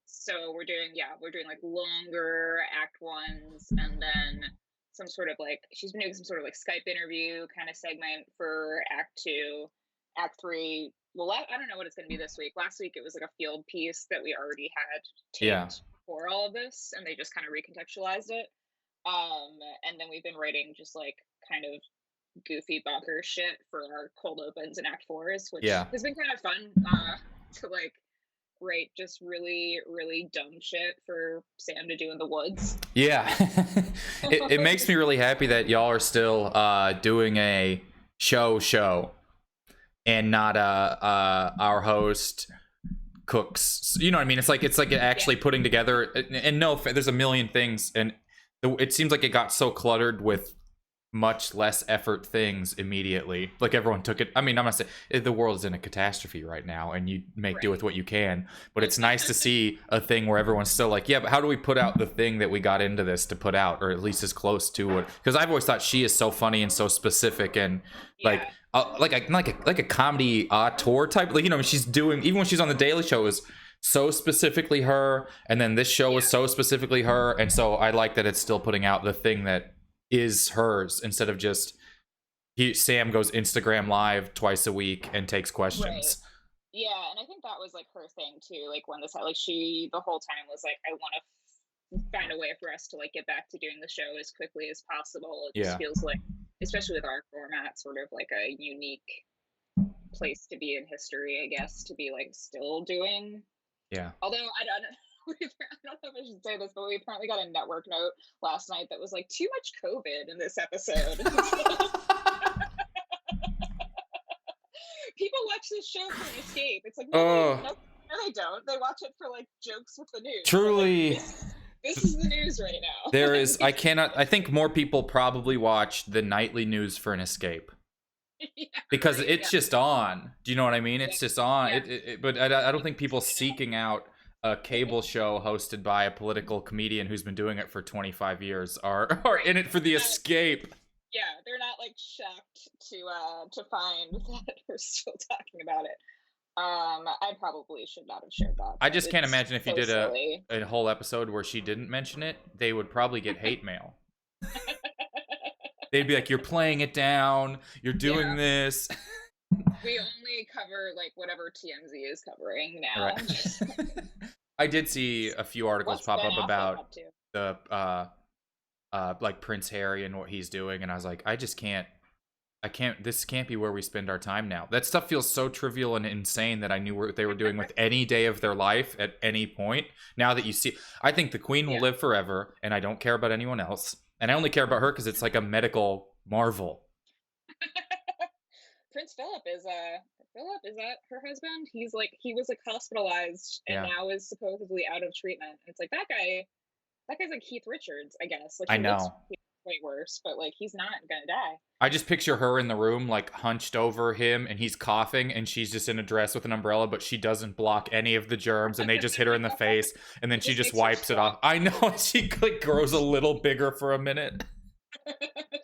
So we're doing like longer act 1s, and then some sort of like she's been doing some sort of like Skype interview kind of segment for act 2. Act 3, well, I don't know what it's going to be this week. Last week it was like a field piece that we already had taped for all of this, and they just kind of recontextualized it. And then we've been writing just like kind of goofy bonkers shit for our cold opens and act 4s, which has been kind of fun to like write just really, really dumb shit for Sam to do in the woods. Yeah. it makes me really happy that y'all are still doing a show and not our host cooks. You know what I mean? It's like actually putting together, and no, there's a million things, and it seems like it got so cluttered with much less effort things immediately. Like everyone took it. I mean, I'm not saying the world is in a catastrophe right now, and you make do with what you can. But it's nice to see a thing where everyone's still like, yeah, but how do we put out the thing that we got into this to put out, or at least as close to it? Because I've always thought she is so funny and so specific, and like a comedy tour type. Like, she's doing, even when she's on the Daily Show, is so specifically her, and then this show is so specifically her, and so I like that it's still putting out the thing that is hers instead of just Sam goes Instagram live twice a week and takes questions. Right. Yeah, and I think that was like her thing too. Like when this, like she the whole time was like, I want to find a way for us to like get back to doing the show as quickly as possible. It just feels like, especially with our format, sort of like a unique place to be in history, I guess, to be like still doing. Yeah. Although I don't know if I should say this, but we apparently got a network note last night that was like, too much COVID in this episode. People watch this show for an escape. It's like, no, they don't. They watch it for like jokes with the news. Truly. Like, this is the news right now. There is, I think more people probably watch the nightly news for an escape. Because it's just on. Do you know what I mean? It's just on. But I don't think people seeking out a cable show hosted by a political comedian who's been doing it for 25 years are in it for the escape. Yeah, they're not like shocked to find that we're still talking about it. I probably should not have shared that. I just can't It's imagine if you so did silly. a whole episode where she didn't mention it, they would probably get hate mail. They'd be like, "You're playing it down. You're doing this." We only cover like whatever TMZ is covering now. Right. I did see a few articles What's pop Ben up Affleck about up to? the like Prince Harry and what he's doing, and I was like, this can't be where we spend our time now. That stuff feels so trivial and insane that I knew what they were doing with any day of their life at any point. Now that you see, I think the Queen will live forever, and I don't care about anyone else. And I only care about her because it's like a medical marvel. Prince Philip is that her husband? He was like hospitalized and now is supposedly out of treatment. And it's like that guy's like Keith Richards, I guess. Like I know. He's way worse, but like he's not gonna die. I just picture her in the room, like hunched over him, and he's coughing, and she's just in a dress with an umbrella, but she doesn't block any of the germs, and they just hit her in the face, and then she just wipes it off. I know, she like grows a little bigger for a minute.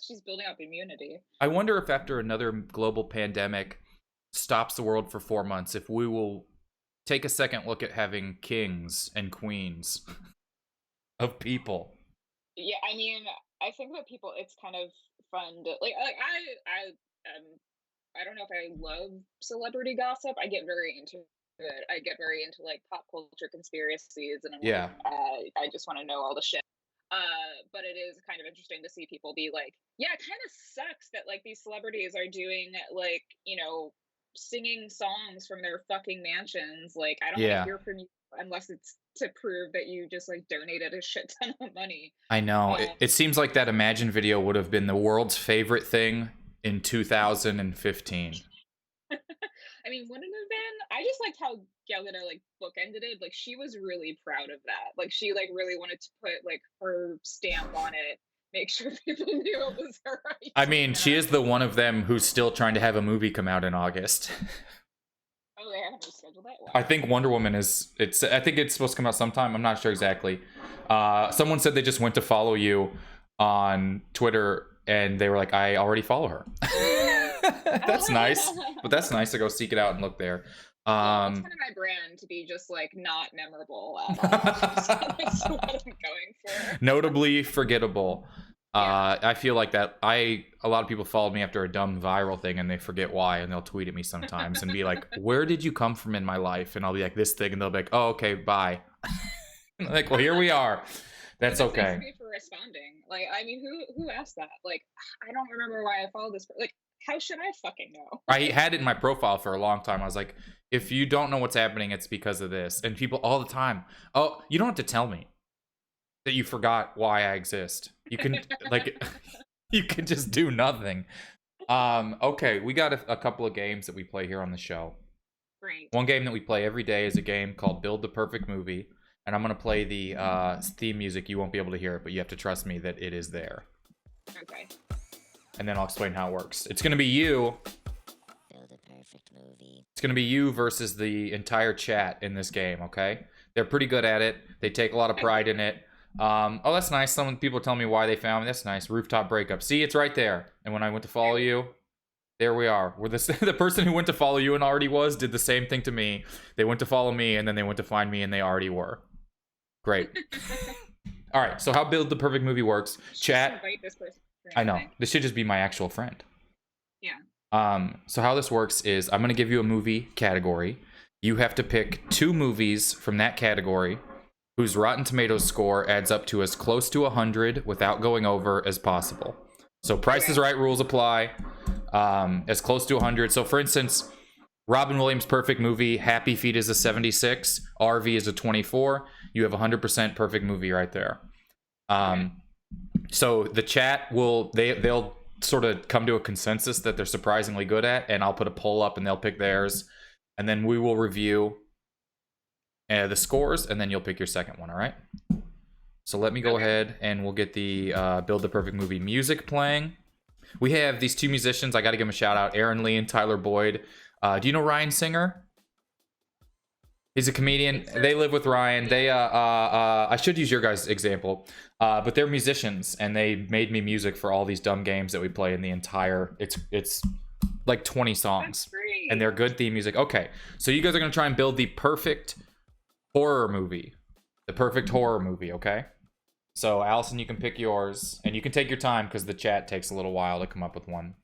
She's building up immunity. I wonder if after another global pandemic stops the world for 4 months, if we will take a second look at having kings and queens of people. Yeah, I mean, I think that people, it's kind of fun to like. I don't know if I love celebrity gossip. I get very into it. I get very into like pop culture conspiracies, and I'm like, I just want to know all the shit. But it is kind of interesting to see people be like, yeah, it kind of sucks that like these celebrities are doing like, you know, singing songs from their fucking mansions. Like, I don't want to hear from you unless it's to prove that you just like donated a shit ton of money. I know. It seems like that Imagine video would have been the world's favorite thing in 2015. I mean, wouldn't have been. I just liked how Gal Gadot like bookended it. Like, she was really proud of that. Like, she like really wanted to put like her stamp on it, make sure people knew it was her. I mean, she is the one of them who's still trying to have a movie come out in August. Oh, they haven't rescheduled that. Wow. I think Wonder Woman is. I think it's supposed to come out sometime. I'm not sure exactly. Someone said they just went to follow you on Twitter, and they were like, "I already follow her." That's nice, but that's nice to go seek it out and look there. It's kind of my brand to be just like not memorable at all. That's what I'm going for. Notably forgettable. I feel like that. A lot of people followed me after a dumb viral thing, and they forget why, and they'll tweet at me sometimes and be like, "Where did you come from in my life?" And I'll be like, "This thing," and they'll be like, "Oh, okay, bye." And I'm like, well, here we are. That's okay. Thanks for responding. Like, I mean, who asked that? Like, I don't remember why I followed this. Like, how should I fucking know? I had it in my profile for a long time. I was like, if you don't know what's happening, it's because of this. And people all the time, oh, you don't have to tell me that you forgot why I exist. You can like, you can just do nothing. Okay, we got a couple of games that we play here on the show. Great. One game that we play every day is a game called Build the Perfect Movie. And I'm going to play the theme music. You won't be able to hear it, but you have to trust me that it is there. Okay. And then I'll explain how it works. It's going to be you. Build a perfect movie. It's going to be you versus the entire chat in this game, okay? They're pretty good at it. They take a lot of pride in it. Oh, that's nice. Some people tell me why they found me. That's nice. Rooftop breakup. See, it's right there. And when I went to follow you, there we are. We're the person who went to follow you and already was did the same thing to me. They went to follow me, and then they went to find me, and they already were. Great. All right, so how Build the Perfect Movie works. Chat. Invite this person. I know. This should just be my actual friend. Yeah. So how this works is I'm going to give you a movie category. You have to pick 2 movies from that category whose Rotten Tomatoes score adds up to as close to 100 without going over as possible. So Price is Right rules apply. As close to 100. So for instance, Robin Williams' perfect movie, Happy Feet is a 76, RV is a 24. You have 100% perfect movie right there. So the chat they'll sort of come to a consensus that they're surprisingly good at, and I'll put a poll up and they'll pick theirs, and then we will review the scores, and then you'll pick your second one. All right. So let me go ahead and we'll get the Build the Perfect Movie music playing. We have these 2 musicians. I got to give them a shout out, Aaron Lee and Tyler Boyd. Do you know Ryan Singer? He's a comedian. They live with Ryan. They I should use your guys' example. But they're musicians and they made me music for all these dumb games that we play in the entire it's like 20 songs. And they're good theme music. Okay. So you guys are going to try and build the perfect horror movie. The perfect horror movie, okay? So Allison, you can pick yours and you can take your time cuz the chat takes a little while to come up with one.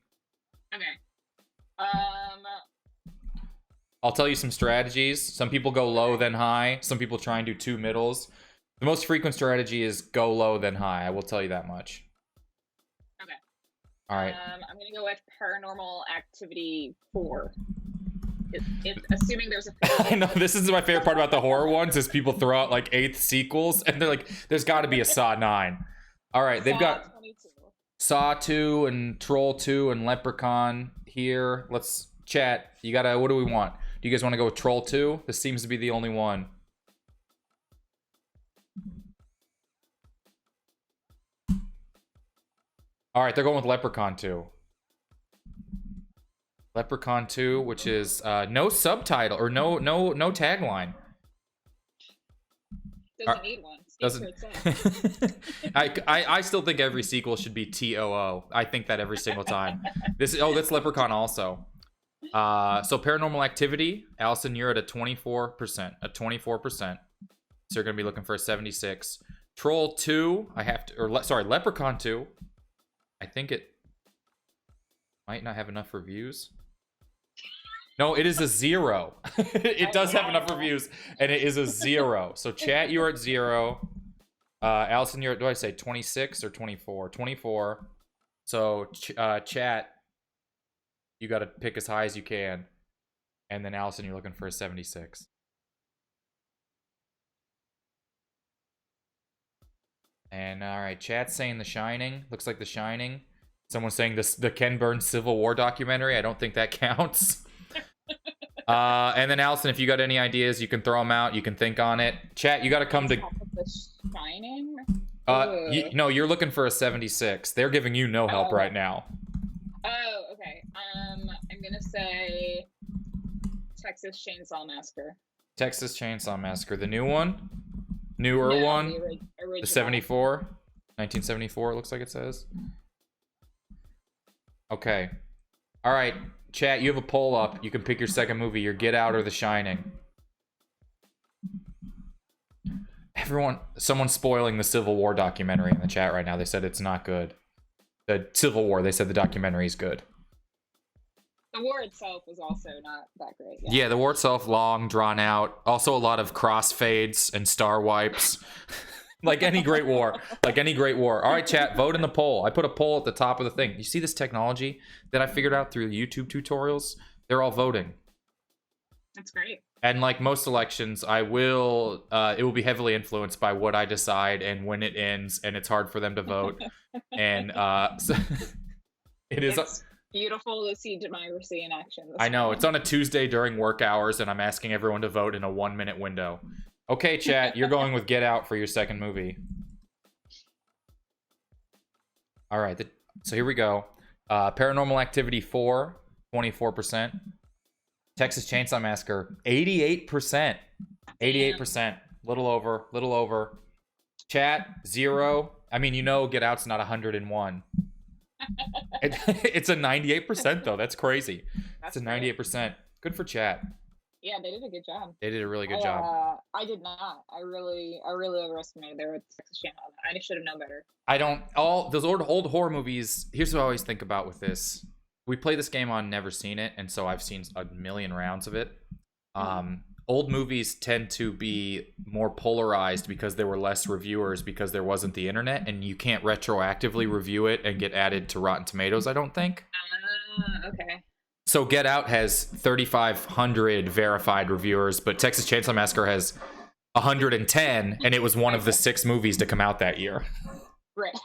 Okay. I'll tell you some strategies. Some people go low then high. Some people try and do 2 middles. The most frequent strategy is go low then high. I will tell you that much. Okay. All right. I'm gonna go with Paranormal Activity 4. It's assuming there's a. I know this is my favorite part about the horror ones is people throw out like 8th sequels and they're like, there's got to be a Saw 9. All right, they've got 22. Saw 2 and Troll 2 and Leprechaun here. Let's chat. You gotta. What do we want? Do you guys want to go with Troll 2? This seems to be the only one. All right, they're going with Leprechaun 2. Leprechaun 2, which is no subtitle or no tagline. Doesn't need one. Doesn't. I still think every sequel should be TOO. I think that every single time. That's Leprechaun also. So Paranormal Activity, Allison, you're at a 24%. A 24%. So you're gonna be looking for a 76. Troll 2, Leprechaun 2. I think it might not have enough reviews. No, it is a 0. It does have enough reviews, and it is a 0. So chat, you're at 0. Allison, you're at, do I say 26 or 24? 24. So chat, you got to pick as high as you can. And then Allison, you're looking for a 76. And all right, chat's saying The Shining. Looks like The Shining. Someone's saying the Ken Burns Civil War documentary. I don't think that counts. And then Allison, if you got any ideas, you can throw them out. You can think on it. Chat, you got to come to. The Shining. No, you're looking for a 76. They're giving you no help right now. Oh, okay. I'm gonna say Texas Chainsaw Massacre. Texas Chainsaw Massacre, the new one, newer one, the 74, 1974. It looks like it says. Okay. All right, chat, you have a poll up. You can pick your second movie, your Get Out or The Shining. Someone's spoiling the Civil War documentary in the chat right now. They said it's not good. The Civil War, they said the documentary is good. The war itself was also not that great. Yeah, the war itself, long, drawn out. Also a lot of crossfades and star wipes. Like any great war. All right, chat, vote in the poll. I put a poll at the top of the thing. You see this technology that I figured out through YouTube tutorials? They're all voting. That's great. And like most elections, it will be heavily influenced by what I decide and when it ends, and it's hard for them to vote. And so it's beautiful to see democracy in action. I know, it's on a Tuesday during work hours, and I'm asking everyone to vote in a 1-minute window. Okay, chat, you're going with Get Out for your second movie. All right, so here we go. Paranormal Activity 4, 24%. Texas Chainsaw Massacre, 88%. 88%. Little over. Chat, 0. I mean, Get Out's not 101. It's a 98% though. That's crazy. It's a 98%. Good for chat. Yeah, they did a good job. They did a really good job. I did not. I really overestimated their Texas Chainsaw. I should have known better. All those old horror movies. Here's what I always think about with this. We play this game on Never Seen It, and so I've seen a million rounds of it. Old movies tend to be more polarized because there were less reviewers because there wasn't the internet, and you can't retroactively review it and get added to Rotten Tomatoes, I don't think. Okay. So Get Out has 3,500 verified reviewers, but Texas Chainsaw Massacre has 110, and it was one of the 6 movies to come out that year. Right.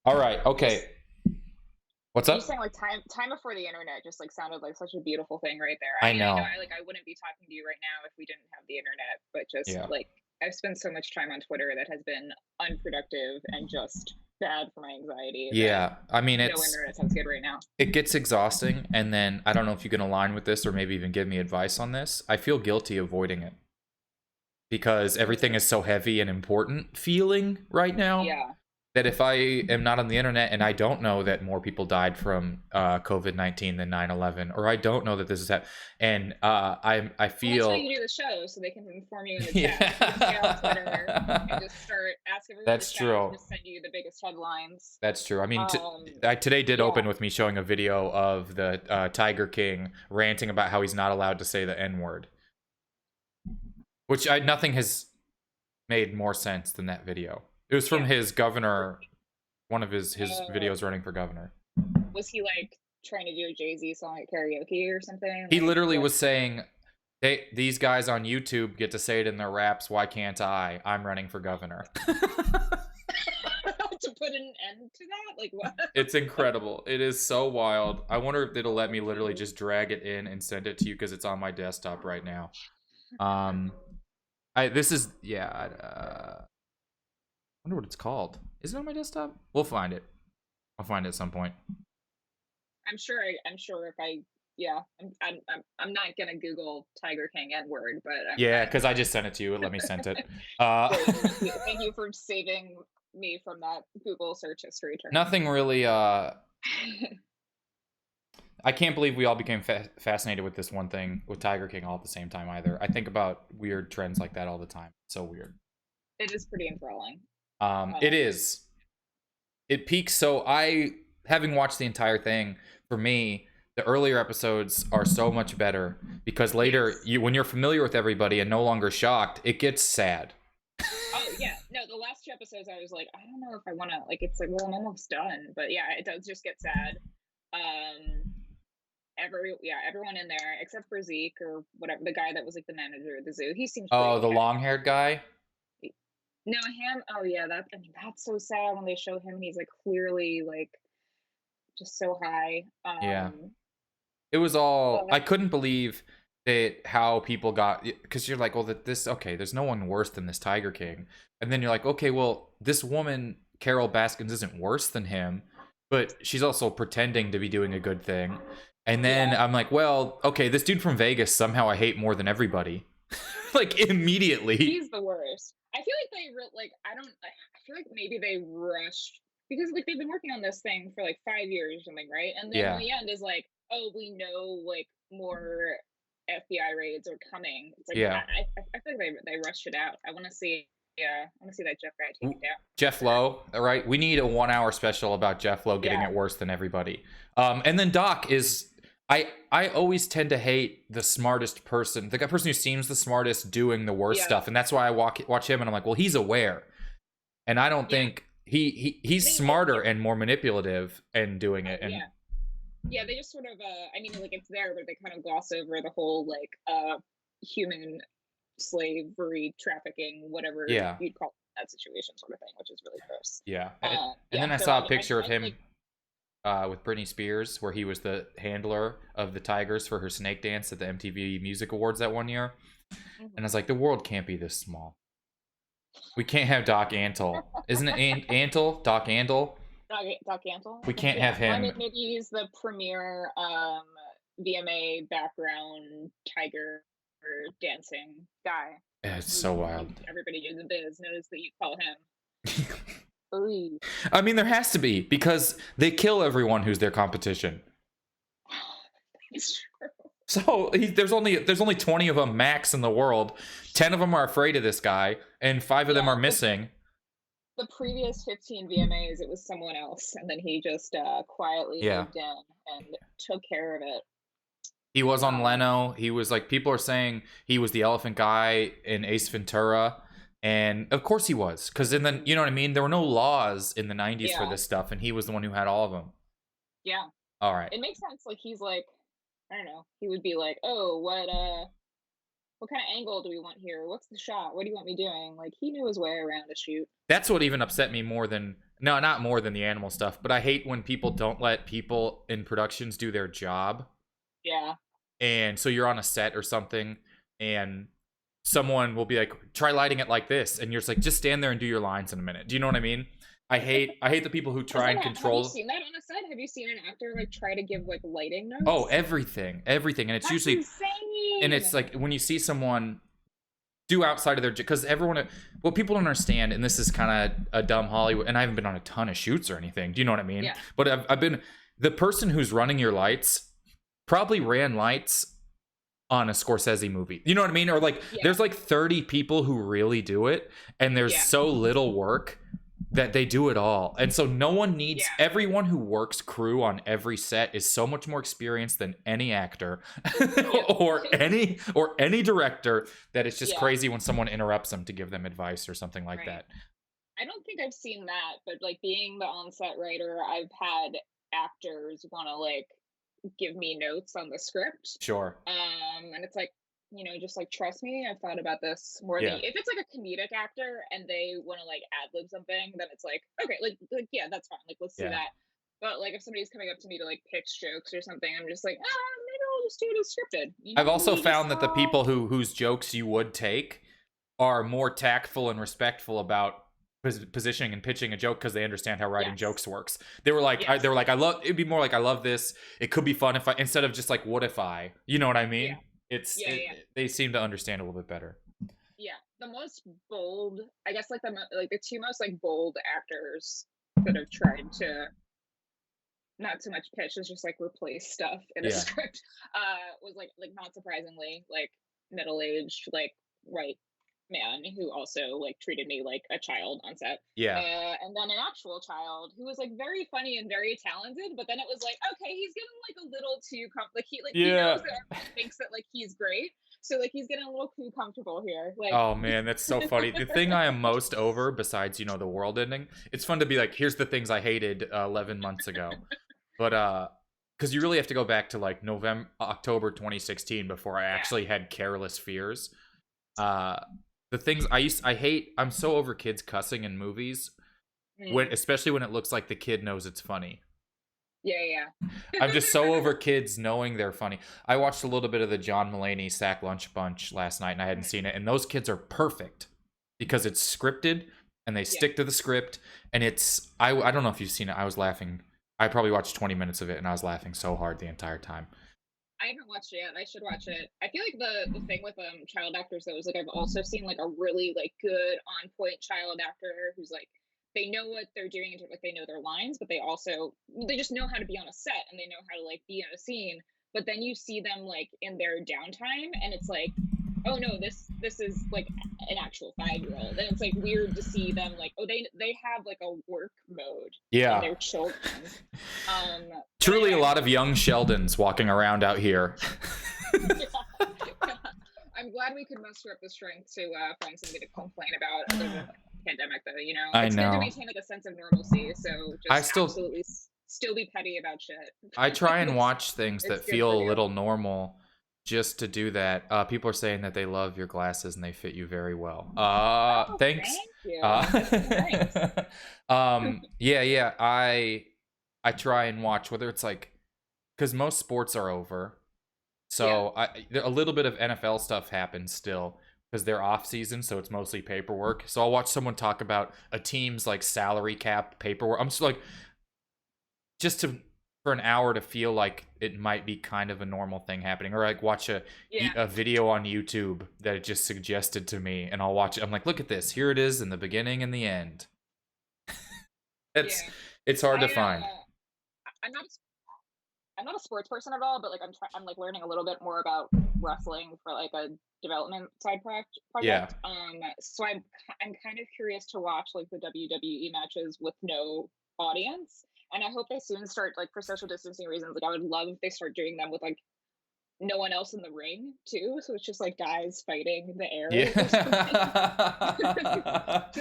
All right, okay. What's up? You're saying like time before the internet just like sounded like such a beautiful thing right there. I know. I wouldn't be talking to you right now if we didn't have the internet, but just like I've spent so much time on Twitter that has been unproductive and just bad for my anxiety. Yeah, I mean, No it's internet sounds good right now. it gets exhausting, and then I don't know if you can align with this or maybe even give me advice on this. I feel guilty avoiding it because everything is so heavy and important feeling right now. Yeah. That if I am not on the internet and I don't know that more people died from COVID-19 than 9/11, or I don't know that this is happening, and I feel. Well, that's why you do the show, so they can inform you in the chat. Yeah. You can stay on Twitter and just start asking everyone That's in the chat true. and just send you the biggest headlines. That's true. I mean, Yeah. today did open with me showing a video of the Tiger King ranting about how he's not allowed to say the N-word, which nothing has made more sense than that video. It was from his governor, one of his videos running for governor. Was he like trying to do a Jay-Z song at karaoke or something? He Like, literally what? was saying, these guys on YouTube get to say it in their raps. Why can't I? I'm running for governor. To put an end to that? Like what? It's incredible. It is so wild. I wonder if it'll let me literally just drag it in and send it to you because it's on my desktop right now. I wonder what it's called. Is it on my desktop? We'll find it. I'll find it at some point. I'm sure if I I'm not gonna Google Tiger King N-word, but Yeah, because I just sent it to you and let me send it. Thank you for saving me from that Google search history term. Nothing really. I can't believe we all became fascinated with this one thing with Tiger King all at the same time either. I think about weird trends like that all the time. So weird. It is pretty enthralling. It is. It peaks. So having watched the entire thing, for me, the earlier episodes are so much better because later, when you're familiar with everybody and no longer shocked, it gets sad. Oh yeah, no, the last 2 episodes I was like, I don't know if I want to, like, it's like, well, I'm almost done, but yeah, it does just get sad. Everyone in there except for Zeke or whatever, the guy that was like the manager of the zoo, he seems Oh, the okay. long-haired guy? No, him. Oh yeah, that's so sad when they show him and he's like clearly like just so high. Yeah. It was all, I couldn't believe that how people got, because you're like, well, there's no one worse than this Tiger King. And then you're like, okay, well, this woman, Carol Baskins, isn't worse than him, but she's also pretending to be doing a good thing. And then I'm like, well, okay, this dude from Vegas, somehow I hate more than everybody. Like, immediately. He's the worst. I feel like I feel like maybe they rushed because like they've been working on this thing for like 5 years or something, right? And then in the end is like, oh, we know like more FBI raids are coming. It's like, I feel like they rushed it out. I want to see that Jeff guy take it down. Jeff Lowe, all right? We need a 1-hour special about Jeff Lowe getting it worse than everybody. And then Doc is, I always tend to hate the smartest person, the person who seems the smartest doing the worst stuff. And that's why I watch him and I'm like, well, he's aware. And I don't think he's smarter and more manipulative and doing it. And yeah, they just sort of I mean, like, it's there, but they kind of gloss over the whole like human slavery trafficking, whatever you'd call that situation sort of thing, which is really gross. Yeah. And then I saw a picture of him with Britney Spears, where he was the handler of the Tigers for her snake dance at the MTV Music Awards that one year. And I was like, the world can't be this small. We can't have Doc Antle. Isn't it Antle? Doc Antle? Doc Antle? We can't have him. I mean, maybe he's the premier VMA background tiger dancing guy. Yeah, it's so wild. Everybody in the biz knows that you call him. Ooh. I mean, there has to be, because they kill everyone who's their competition. It's true. So there's only 20 of them max in the world. 10 of them are afraid of this guy, and 5 of them are missing. The previous 15 VMAs, it was someone else, and then he just quietly moved in and took care of it. He was on Leno. He was like, people are saying he was the elephant guy in Ace Ventura. And of course he was, because you know what I mean? There were no laws in the 90s for this stuff, and he was the one who had all of them. Yeah. All right. It makes sense. Like, he's like, I don't know. He would be like, oh, what kind of angle do we want here? What's the shot? What do you want me doing? Like, he knew his way around a shoot. That's what even upset me more than, no, not more than the animal stuff, but I hate when people don't let people in productions do their job. Yeah. And so you're on a set or something, and someone will be like, try lighting it like this. And you're just like, just stand there and do your lines in a minute. Do you know what I mean? I hate the people who try and Have you control. seen that on a set? Have you seen an actor like try to give like lighting notes? Oh, everything, and it's That's usually, insane. and it's like when you see someone do outside of their, because everyone, what people don't understand, and this is kind of a dumb Hollywood, and I haven't been on a ton of shoots or anything. Do you know what I mean? Yeah. But I've been, the person who's running your lights probably ran lights on a Scorsese movie. You know what I mean? Or like, there's like 30 people who really do it, and there's so little work that they do it all. And so no one needs, everyone who works crew on every set is so much more experienced than any actor or any director, that it's just crazy when someone interrupts them to give them advice or something like that. I don't think I've seen that, but like being the on-set writer, I've had actors want to like give me notes on the script. Sure. And it's like, you know, just like trust me, I've thought about this more than if it's like a comedic actor and they want to like ad-lib something, then it's like, okay, like yeah, that's fine, like let's do that. But like if somebody's coming up to me to like pitch jokes or something, I'm just like, maybe I'll just do it as scripted. You know? I've also found that the people whose jokes you would take are more tactful and respectful about positioning and pitching a joke because they understand how writing jokes works. They were like, I love, it'd be more like, I love this, it could be fun if I, instead of just like, what if I, you know what I mean? They seem to understand a little bit better. Yeah, the most bold, I guess, like the two most like bold actors that have tried to not so much pitch as just like replace stuff in a script was like not surprisingly like middle-aged like white man who also like treated me like a child on set. And then an actual child who was like very funny and very talented, but then it was like, okay, he's getting like a little too he knows that everyone thinks that like he's great, so like he's getting a little too comfortable here. Like, oh man, that's so funny. The thing I am most over, besides, you know, the world ending, it's fun to be like, here's the things I hated 11 months ago. But because you really have to go back to like October 2016 before I actually had careless fears. The things I hate, I'm so over kids cussing in movies, especially when it looks like the kid knows it's funny. I'm just so over kids knowing they're funny. I watched a little bit of the John Mulaney Sack Lunch Bunch last night, and I hadn't seen it, and those kids are perfect because it's scripted and they stick to the script, and it's I don't know if you've seen it. I was laughing. I probably watched 20 minutes of it, and I was laughing so hard the entire time. I haven't watched it yet. I should watch it. I feel like the thing with child actors though is like I've also seen like a really like good on point child actor who's like they know what they're doing, like they know their lines, but they just know how to be on a set and they know how to like be in a scene. But then you see them like in their downtime and it's like, oh no, this is like an actual 5-year-old, and it's like weird to see them like, oh, they have like a work mode. Yeah, they're children. Truly, a lot of young Sheldons walking around out here. I'm glad we could muster up the strength to find something to complain about other than the pandemic, though. You know, it's good to maintain like a sense of normalcy. So just absolutely still be petty about shit. I try and watch things that feel a little normal. Just to do that, people are saying that they love your glasses and they fit you very well. Thanks. Thank you. I try and watch whether it's like, because most sports are over, so a little bit of NFL stuff happens still because they're off season, so it's mostly paperwork. So I'll watch someone talk about a team's like salary cap paperwork. I'm just like, for an hour to feel like it might be kind of a normal thing happening, or like watch a video on YouTube that it just suggested to me, and I'll watch it. I'm like, look at this, here it is in the beginning and the end. It's hard to find. I'm not a sports person at all, but like I'm like learning a little bit more about wrestling for like a development side project. So I'm kind of curious to watch like the WWE matches with no audience. And I hope they soon start, like, for social distancing reasons, like, I would love if they start doing them with, like, no one else in the ring, too. So it's just, like, guys fighting in the air. So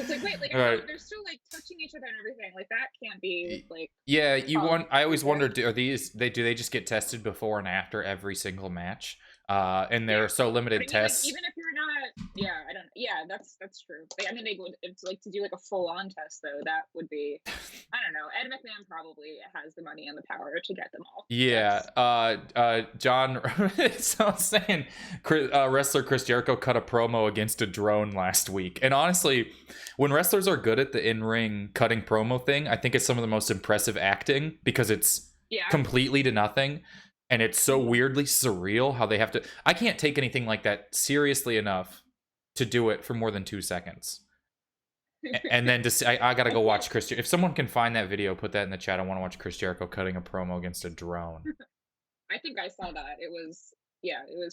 it's like, wait, like, they're still, like, touching each other and everything. Like, that can't be, like... Yeah, I always wonder, do they just get tested before and after every single match? And there are so limited tests. Like, even if you're not... Yeah, I don't... Yeah, that's true. Like, I mean, they would, it's like to do like a full on test though. That would be, I don't know. Ed McMahon probably has the money and the power to get them all. Yeah. John, so I was saying, wrestler Chris Jericho cut a promo against a drone last week, and honestly, when wrestlers are good at the in-ring cutting promo thing, I think it's some of the most impressive acting because it's completely to nothing. And it's so weirdly surreal how they have to. I can't take anything like that seriously enough to do it for more than 2 seconds. And then I gotta go watch Chris. If someone can find that video, put that in the chat. I want to watch Chris Jericho cutting a promo against a drone. I think I saw that. It was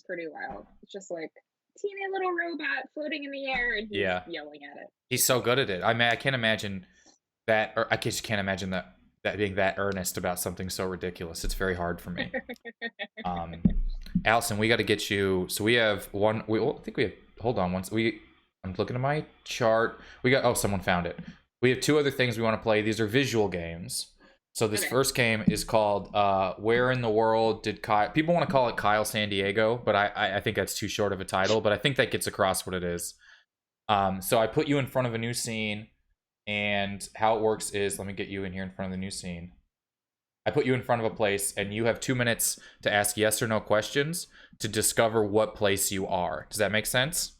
pretty wild. It's just like teeny little robot floating in the air and he's yelling at it. He's so good at it. I mean, I can't imagine that, or I just can't imagine that being that earnest about something so ridiculous. It's very hard for me. Allison, we got to get you. So we have one. I think we have. Hold on. I'm looking at my chart. We got. Oh, someone found it. We have 2 other things we want to play. These are visual games. So this first game is called "Where in the World Did Kyle?" People want to call it Kyle San Diego, but I think that's too short of a title. But I think that gets across what it is. So I put you in front of a new scene. And how it works is, let me get you in here in front of the new scene. I put you in front of a place, and you have 2 minutes to ask yes or no questions to discover what place you are. Does that make sense?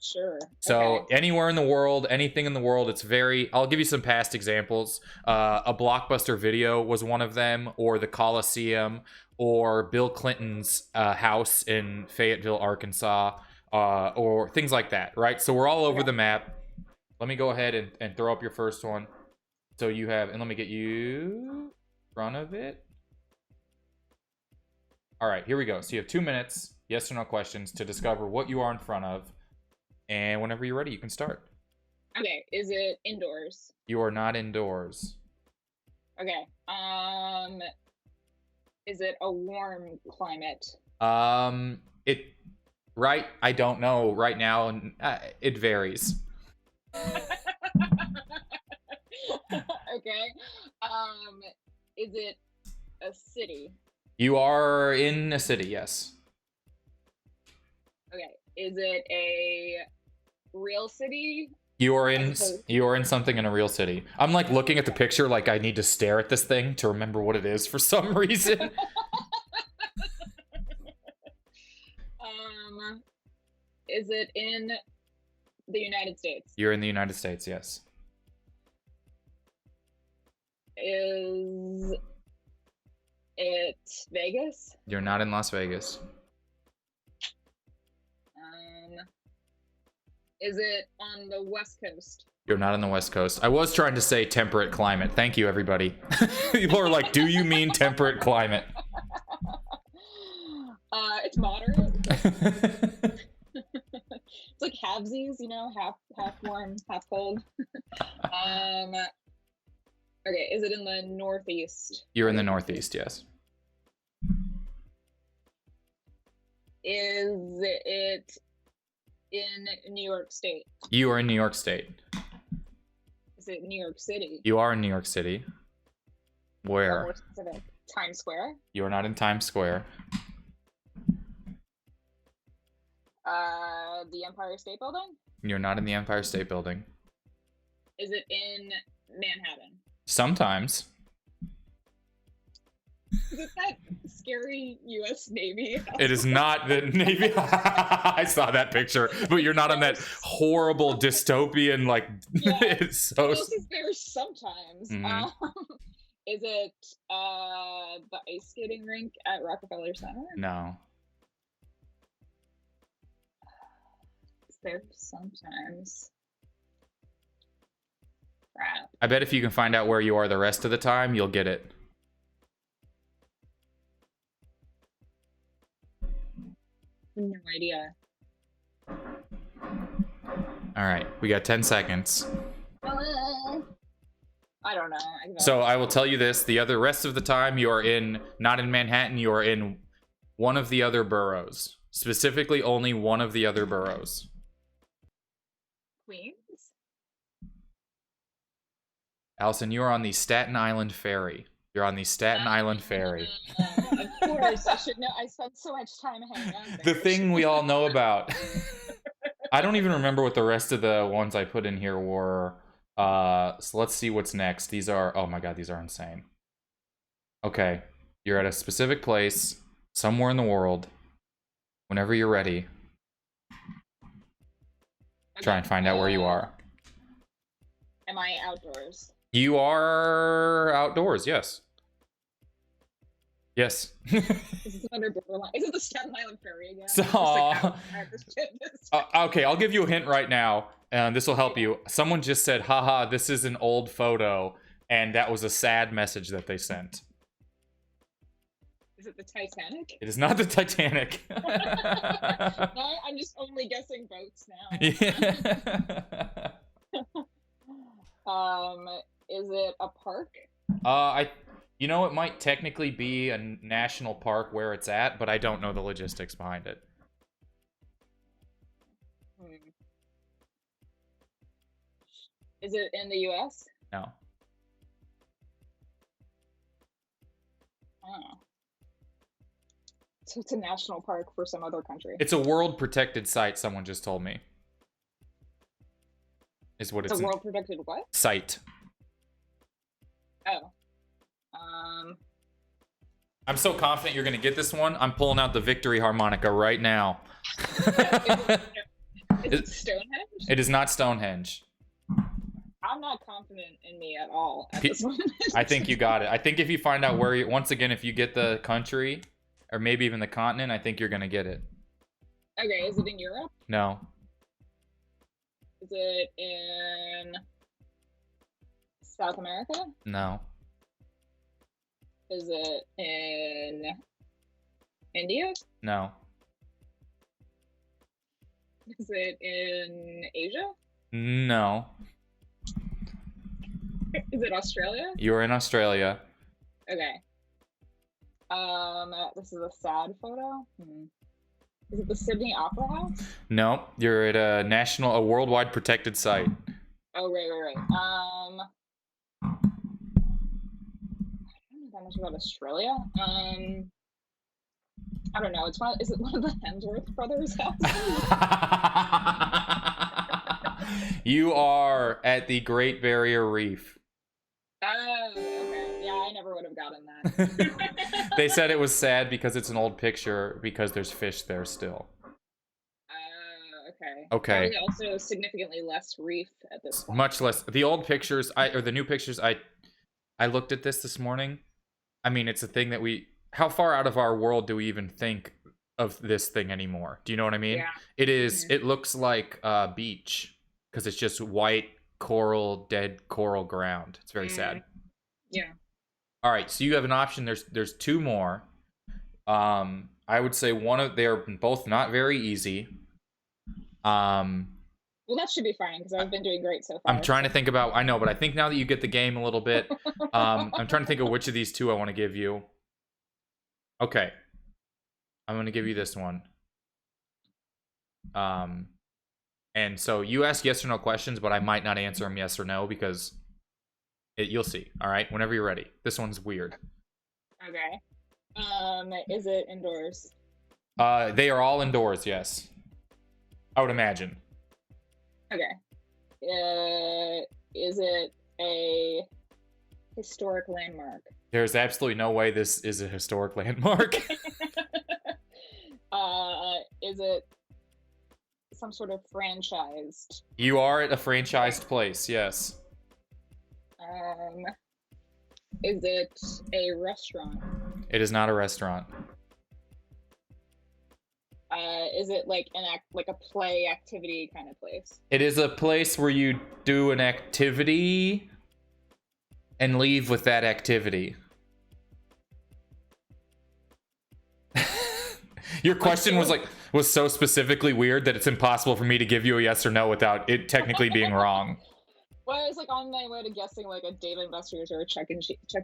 Sure. So anywhere in the world, anything in the world, it's very... I'll give you some past examples. A Blockbuster Video was one of them, or the Coliseum, or Bill Clinton's house in Fayetteville, Arkansas, or things like that, right? So we're all over the map. Let me go ahead and throw up your first one. So you have, and let me get you in front of it. All right, here we go. So you have 2 minutes, yes or no questions, to discover what you are in front of. And whenever you're ready, you can start. Okay, is it indoors? You are not indoors. Okay. Is it a warm climate? I don't know right now. It varies. Okay. Is it a city? You are in a city, yes. Okay. Is it a real city? You are in something in a real city. I'm like looking at the picture like I need to stare at this thing to remember what it is for some reason. Is it in the United States? You're in the United States, yes. Is it Vegas? You're not in Las Vegas. Is it on the West Coast? You're not on the West Coast. I was trying to say temperate climate. Thank you, everybody. People are like, do you mean temperate climate? It's moderate. It's like halvesies, you know, half warm, half cold. Okay, is it in the Northeast? You're in the Northeast, yes. Is it in New York State? You are in New York State. Is it New York City? You are in New York City. Where? More specific. Times Square? You are not in Times Square. The Empire State Building? You're not in the Empire State Building. Is it in Manhattan? Sometimes. Is it that scary U.S. Navy? It is not the Navy. I saw that picture, but you're not on that horrible dystopian, like, it's so... This is there sometimes. Mhm. Is it the ice skating rink at Rockefeller Center? No. It's there sometimes. Crap. I bet if you can find out where you are the rest of the time, you'll get it. No idea. All right, we got 10 seconds. I don't know. So I will tell you this: the rest of the time, you are not in Manhattan. You are in one of the other boroughs, specifically only one of the other boroughs. Queens. Allison, you are on the Staten Island ferry. You're on the Staten Island ferry. Of course, I should know. I spent so much time hanging out there. The thing we all know about. I don't even remember what the rest of the ones I put in here were. So let's see what's next. These are, oh my god, these are insane. Okay, you're at a specific place, somewhere in the world. Whenever you're ready. Try and find out where you are. Am I outdoors? You are outdoors, yes. Yes. Is this another borderline? Is it the Staten Island Ferry again? So, Just like, I have this shit this okay, I'll give you a hint right now, and this will help you. Someone just said, haha, this is an old photo, and that was a sad message that they sent. Is it the Titanic? It is not the Titanic. No, I'm just only guessing boats now. Yeah. Is it a park? You know, it might technically be a national park where it's at, but I don't know the logistics behind it. Is it in the U.S.? No. Oh. So it's a national park for some other country. It's a world protected site, someone just told me. Is what it's a world protected what? Site. Oh. I'm so confident you're going to get this one. I'm pulling out the victory harmonica right now. Is it Stonehenge? It is not Stonehenge. I'm not confident in me at all at this moment. I think you got it. I think if you find out where you, once again, if you get the country, or maybe even the continent, I think you're going to get it. Okay, is it in Europe? No. Is it in South America? No. Is it in India? No. Is it in Asia? No. Is it Australia? You're in Australia. Okay. This is a sad photo. Is it the Sydney Opera House? No, you're at a worldwide protected site. Oh, right. I don't know that much about Australia. I don't know. Is it one of the Hemsworth brothers' houses? You are at the Great Barrier Reef. Oh, okay. Yeah, I never would have gotten that. They said it was sad because it's an old picture because there's fish there still. Okay. Okay. Probably also significantly less reef at this point. Much less. The old pictures, or the new pictures, I looked at this morning. I mean, it's a thing that how far out of our world do we even think of this thing anymore? Do you know what I mean? Yeah. It is, it looks like a beach because it's just white coral, dead coral ground. It's very sad. Yeah. All right, so you have an option. There's two more. I would say they're both not very easy. Well, that should be fine because I've been doing great so far. I'm trying to think about, I know, but I think now that you get the game a little bit, I'm trying to think of which of these two I want to give you. Okay. I'm going to give you this one. And so you ask yes or no questions, but I might not answer them yes or no because you'll see. All right, whenever you're ready. This one's weird. Okay. Is it indoors? They are all indoors, yes. I would imagine. Okay. Is it a historic landmark? There's absolutely no way this is a historic landmark. Is it some sort of franchised? You are at a franchised place, yes. Is it a restaurant? It is not a restaurant. Is it like a play activity kind of place? It is a place where you do an activity and leave with that activity. Your question was so specifically weird that it's impossible for me to give you a yes or no without it technically being wrong. Well, I was like on my way to guessing like a Dave & Buster's or a Chuck E.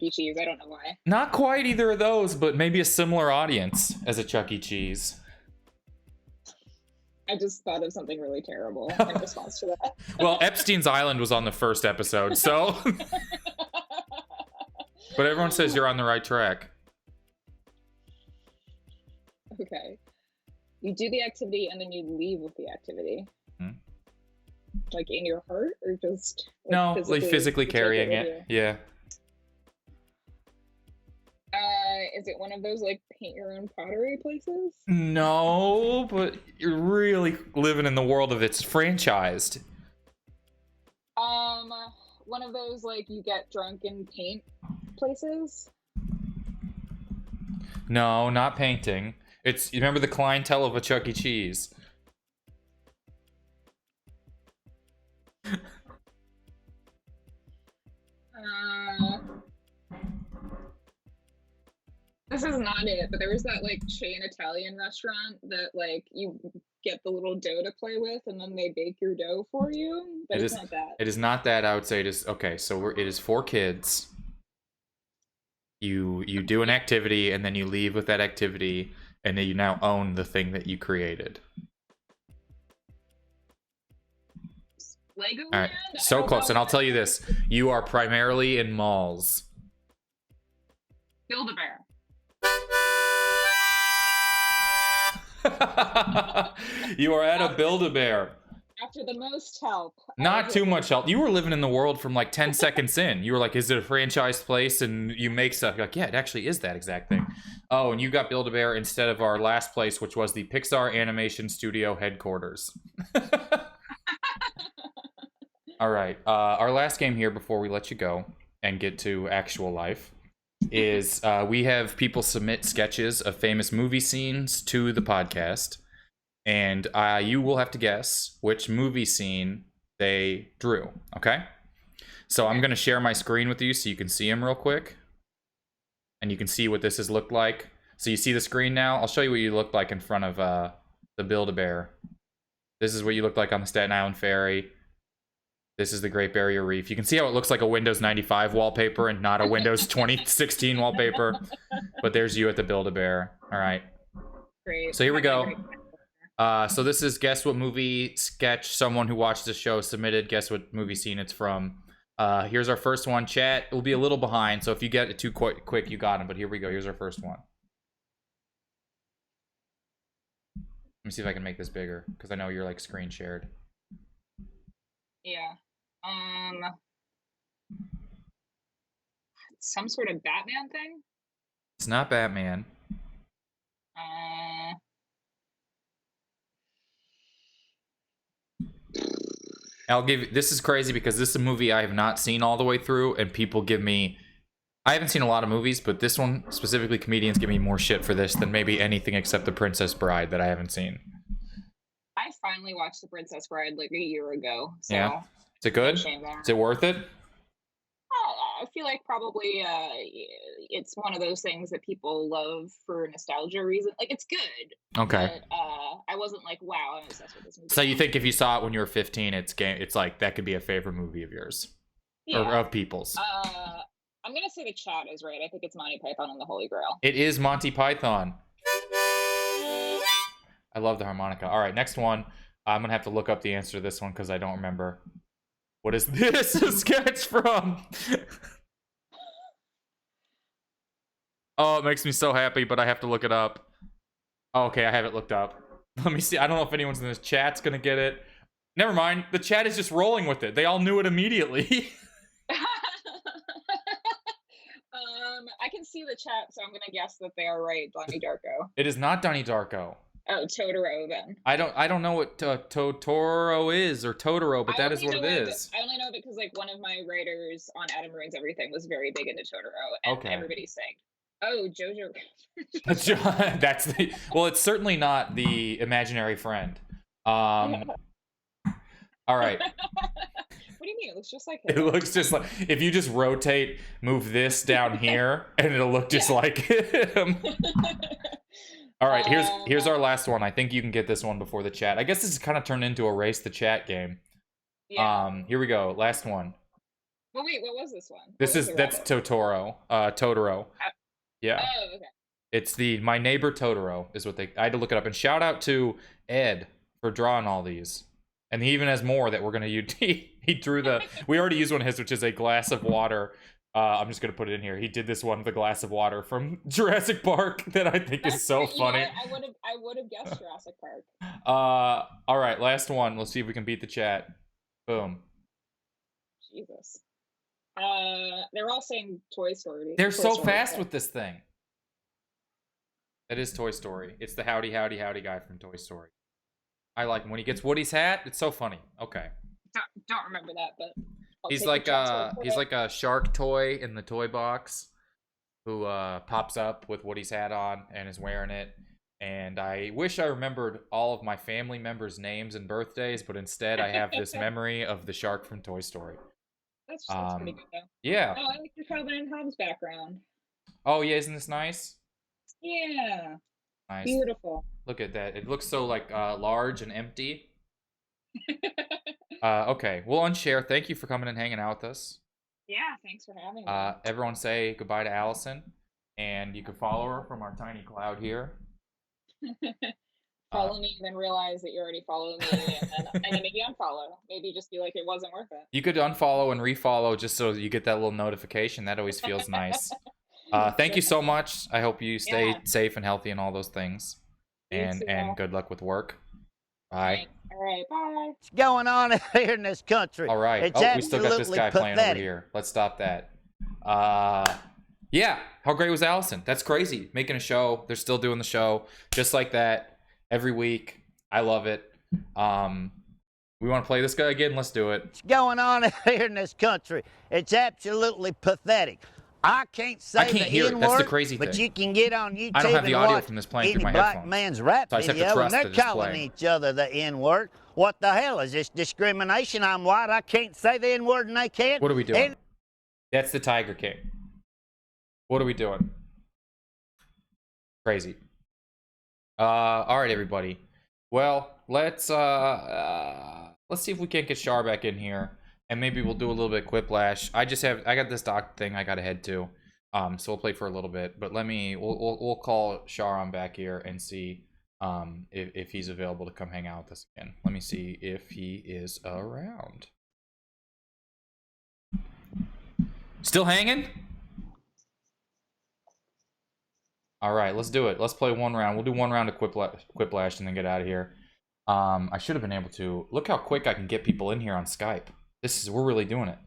Cheese. I don't know why. Not quite either of those, but maybe a similar audience as a Chuck E. Cheese. I just thought of something really terrible in response to that. Well, Epstein's Island was on the first episode, so. But everyone says you're on the right track. Okay. You do the activity and then you leave with the activity. like in your heart, or just like, No, like physically you take carrying with it. you? Yeah. Is it one of those like paint your own pottery places? No, but you're really living in the world of it's franchised. One of those like you get drunk and paint places. No, not painting. It's, you remember the clientele of a Chuck E. Cheese. This is not it, but there was that like chain Italian restaurant that like you get the little dough to play with, and then they bake your dough for you. But it's not that. It is not that. I would say it is. Okay, so it is for kids. You do an activity, and then you leave with that activity, and then you now own the thing that you created. Lego All right, Land? so close. And I'll tell you this: you are primarily in malls. Build-A-Bear. You are at a Build-A-Bear. After the most help. Not too much help. You were living in the world from like 10 seconds in. You were like, is it a franchise place? And you make stuff. You're like, yeah, it actually is that exact thing. Oh, and you got Build-A-Bear instead of our last place, which was the Pixar Animation Studio headquarters. All right. Our last game here before we let you go and get to actual life is we have people submit sketches of famous movie scenes to the podcast. And you will have to guess which movie scene they drew, okay? So I'm going to share my screen with you so you can see them real quick. And you can see what this has looked like. So you see the screen now? I'll show you what you look like in front of the Build-A-Bear. This is what you look like on the Staten Island Ferry. This is the Great Barrier Reef. You can see how it looks like a Windows 95 wallpaper and not a Windows 2016 wallpaper. But there's you at the Build-A-Bear. All right. Great. So here we go. So this is guess what movie sketch someone who watched the show submitted. Guess what movie scene it's from. Here's our first one. Chat, it will be a little behind, so if you get it too quick, you got him. But here we go. Here's our first one. Let me see if I can make this bigger, because I know you're like screen shared. Yeah. Some sort of Batman thing? It's not Batman. I'll give this is crazy because this is a movie I have not seen all the way through, and people give me, I haven't seen a lot of movies, but this one specifically, comedians give me more shit for this than maybe anything except The Princess Bride that I haven't seen. I finally watched The Princess Bride like a year ago. So Yeah, is it good? Is it worth it? I feel like probably it's one of those things that people love for nostalgia reason. Like, it's good. Okay. But, I wasn't like, wow, I'm obsessed with this movie. So you think if you saw it when you were 15, it's like that could be a favorite movie of yours, or of people's? I'm gonna say the chat is right. I think it's Monty Python and the Holy Grail. It is Monty Python. I love the harmonica. All right, next one. I'm gonna have to look up the answer to this one because I don't remember. What is this a sketch from? Oh, it makes me so happy, but I have to look it up. Oh, okay, I have it looked up. Let me see. I don't know if anyone's in this chat's gonna get it. Never mind. The chat is just rolling with it. They all knew it immediately. I can see the chat, so I'm gonna guess that they are right. Donnie Darko. It is not Donnie Darko. Oh, Totoro then. I don't know what Totoro is or Totoro, but that is what it is. I only know because like one of my writers on Adam Ruins Everything was very big into Totoro, and Okay. everybody's saying, "Oh, JoJo." That's the, well, it's certainly not the imaginary friend. All right. What do you mean? It looks just like him. It looks just like, if you just rotate, move this down here, and it'll look just like him. All right, here's our last one. I think you can get this one before the chat. I guess this is kind of turned into a race the chat game. Yeah. Here we go. Last one. Well, wait, what was this one? That's Totoro. Totoro. Yeah. Oh, okay. It's the My Neighbor Totoro is what I had to look it up. And shout out to Ed for drawing all these. And he even has more that we're gonna use. He drew we already used one of his, which is a glass of water. I'm just gonna put it in here. He did this one with a glass of water from Jurassic Park that I think is so funny. You know, I would have guessed Jurassic Park. All right, last one. Let's see if we can beat the chat. Boom. Jesus. They're all saying Toy Story. They're Toy so Story, fast so- with this thing. That is Toy Story. It's the howdy, howdy, howdy guy from Toy Story. I like him. When he gets Woody's hat, it's so funny. Okay. Don't remember that, but I'll He's take like your chance for he's it. like a shark toy in the toy box who pops up with Woody's hat on and is wearing it. And I wish I remembered all of my family members' names and birthdays, but instead I have this memory of the shark from Toy Story. That's pretty good though. Yeah. Oh, I like the Calvin and Hobbes background. Oh yeah, isn't this nice? Yeah. Nice. Beautiful. Look at that. It looks so like large and empty. Okay, we'll unshare. Thank you for coming and hanging out with us. Yeah, thanks for having me. Everyone say goodbye to Allison, and you can follow her from our tiny cloud here. Follow me, then realize that you already followed me, and then maybe unfollow. Maybe just be like, it wasn't worth it. You could unfollow and refollow just so you get that little notification. That always feels nice. Thank you so much. I hope you stay safe and healthy and all those things. And good luck with work. Bye. All right, bye. What's going on here in this country? All right. It's Oh, we still got this absolutely guy playing over pathetic. here. Let's stop that. Yeah. How great was Allison? That's crazy. Making a show. They're still doing the show just like that every week. I love it. We want to play this guy again? Let's do it. What's going on here in this country? It's absolutely pathetic. I can't say I can't the hear it. N-word, That's the crazy but thing. you can get on YouTube I don't have the and audio watch from this playing any through my black headphones. man's rap So I just have to video, trust and that they're it's calling playing. each other the N-word. What the hell is this discrimination? I'm white. I can't say the N-word, and they can't. What are we doing? And That's the Tiger King. What are we doing? Crazy. All right, everybody. Well, let's see if we can't get Shar back in here, and maybe we'll do a little bit of Quiplash. I got this doc thing I gotta head to, so we'll play for a little bit. But we'll call Shar on back here and see if he's available to come hang out with us again. Let me see if he is around. Still hanging? All right, let's do it. Let's play one round. We'll do one round of Quiplash and then get out of here. I should have been able to. Look how quick I can get people in here on Skype. We're really doing it.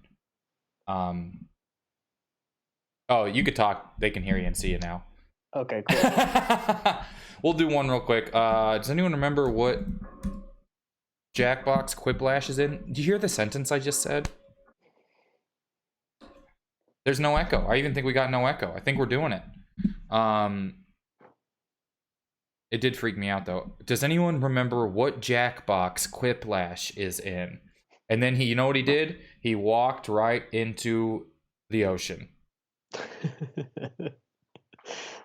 Oh, you could talk. They can hear you and see you now. Okay, cool. We'll do one real quick. Does anyone remember what Jackbox Quiplash is in? Did you hear the sentence I just said? There's no echo. I even think we got no echo. I think we're doing it. It did freak me out though. Does anyone remember what Jackbox Quiplash is in? And then you know what he did? He walked right into the ocean.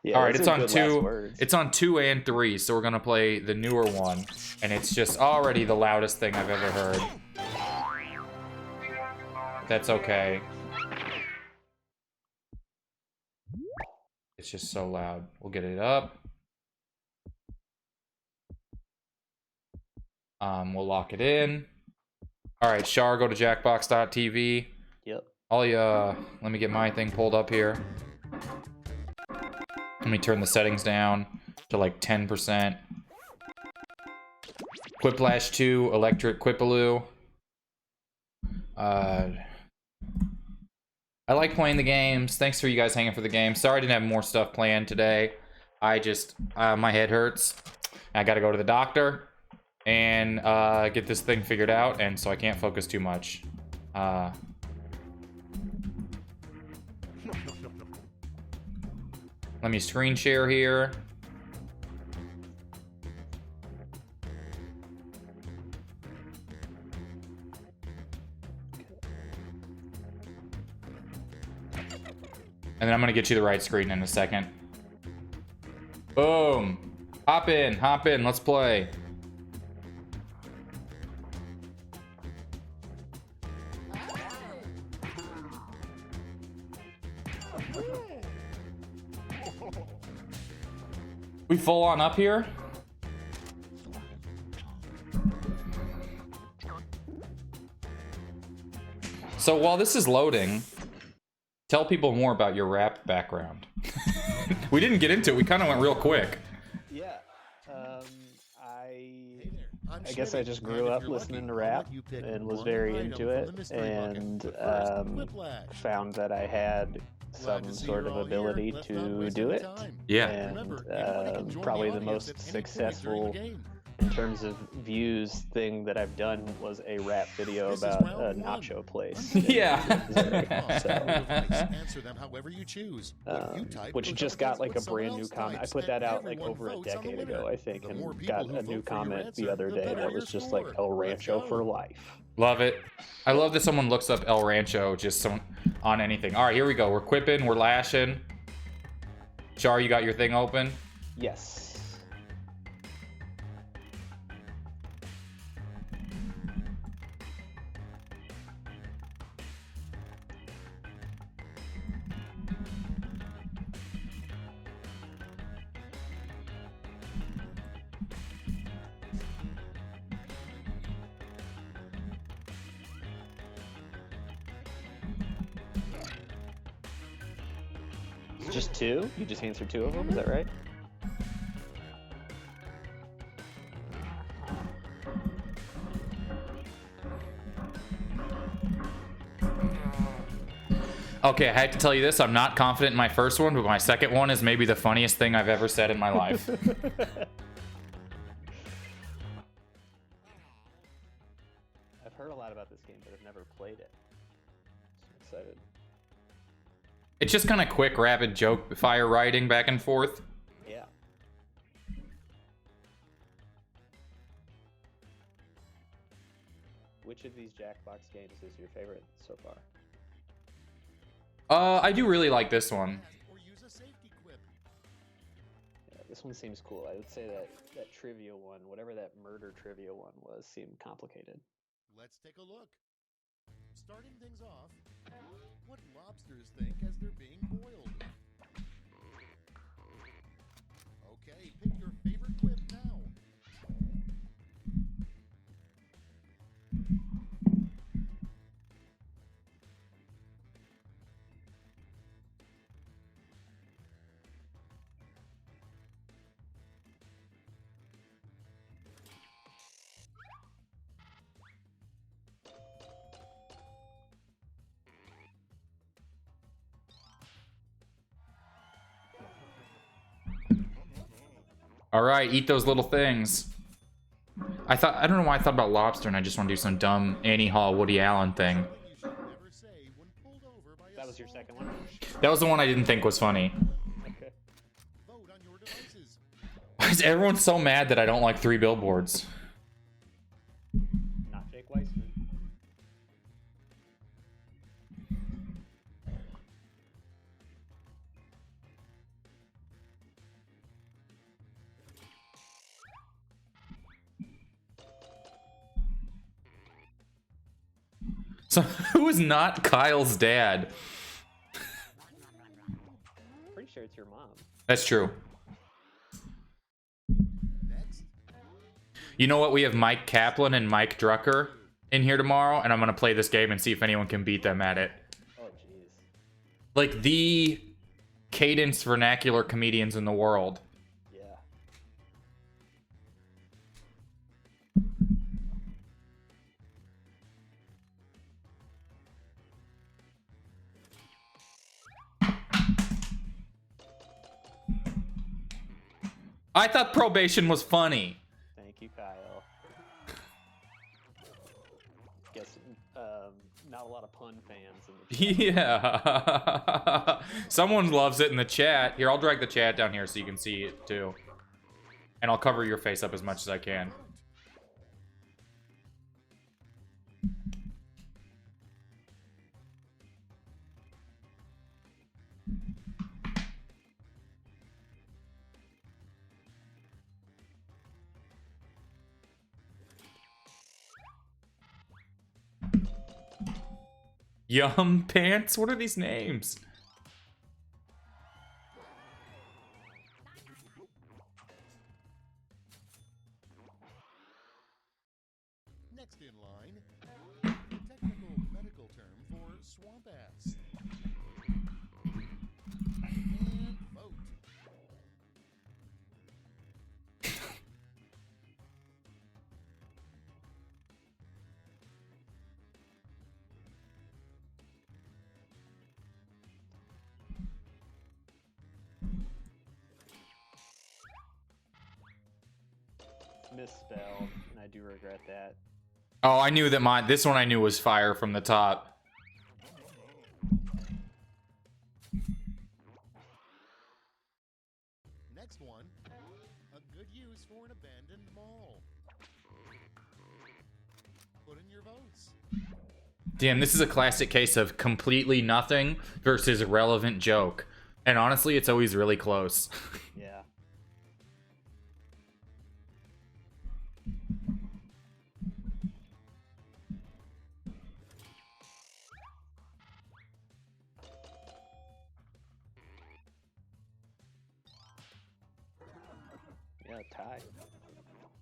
Yeah, all right, those it's are on good last 2. words. It's on 2 and 3, so we're gonna play the newer one, and it's just already the loudest thing I've ever heard. That's okay. It's just so loud. We'll get it up. We'll lock it in. All right, Shar, go to jackbox.tv. Yep. Let me get my thing pulled up here. Let me turn the settings down to like 10%. Quiplash 2, Electric Quipaloo. I like playing the games. Thanks for you guys hanging for the game. Sorry I didn't have more stuff planned today. I just, my head hurts. I gotta go to the doctor and get this thing figured out, and so I can't focus too much. Let me screen share here. And then I'm gonna get you the right screen in a second. Boom. Hop in, let's play. We full on up here? So while this is loading, tell people more about your rap background. We didn't get into it. We kind of went real quick. Yeah. I guess I just grew up listening to rap and was very into it, and found that I had some sort of ability to do it. Yeah. And probably the most successful in terms of views thing that I've done was a rap video about a nacho place. Yeah. Answer them however you choose. Which just got like a brand new comment. I put that out like over a decade ago, I think, and got a new comment the other day that was just like El Rancho for life. Love it. I love that someone looks up El Rancho just on anything. All right, here we go. We're quipping, we're lashing. Shar, you got your thing open? Yes. Just two? You just answered two of them, is that right? Okay, I have to tell you this. I'm not confident in my first one, but my second one is maybe the funniest thing I've ever said in my life. I've heard a lot about this game, but I've never played it. So I'm excited. It's just kind of quick, rapid joke fire writing back and forth. Yeah. Which of these Jackbox games is your favorite so far? I do really like this one. Yeah, this one seems cool. I would say that trivia one, whatever that murder trivia one was, seemed complicated. Let's take a look. Starting things off, what lobsters think as they're being boiled? Okay, pick your favorite quip now. All right, eat those little things. I don't know why I thought about lobster and I just want to do some dumb Annie Hall, Woody Allen thing. That was your second one? That was the one I didn't think was funny. Okay. Why is everyone so mad that I don't like 3 billboards? Not Jake Weissman. So who is not Kyle's dad? Pretty sure it's your mom. That's true. You know what? We have Mike Kaplan and Mike Drucker in here tomorrow, and I'm gonna play this game and see if anyone can beat them at it. Oh, jeez. Like the cadence vernacular comedians in the world. Yeah. I thought probation was funny. Thank you, Kyle. Guess not a lot of pun fans in the chat. Yeah. Someone loves it in the chat. Here, I'll drag the chat down here so you can see it too. And I'll cover your face up as much as I can. Yum Pants? What are these names? Next in line, the technical medical term for swamp ass. And vote. misspelled, and I do regret that. Oh, I knew that this one I knew was fire from the top. Next one, a good use for an abandoned mall. Put in your votes. Damn, this is a classic case of completely nothing versus relevant joke. And honestly, it's always really close. Yeah. Yeah, tie.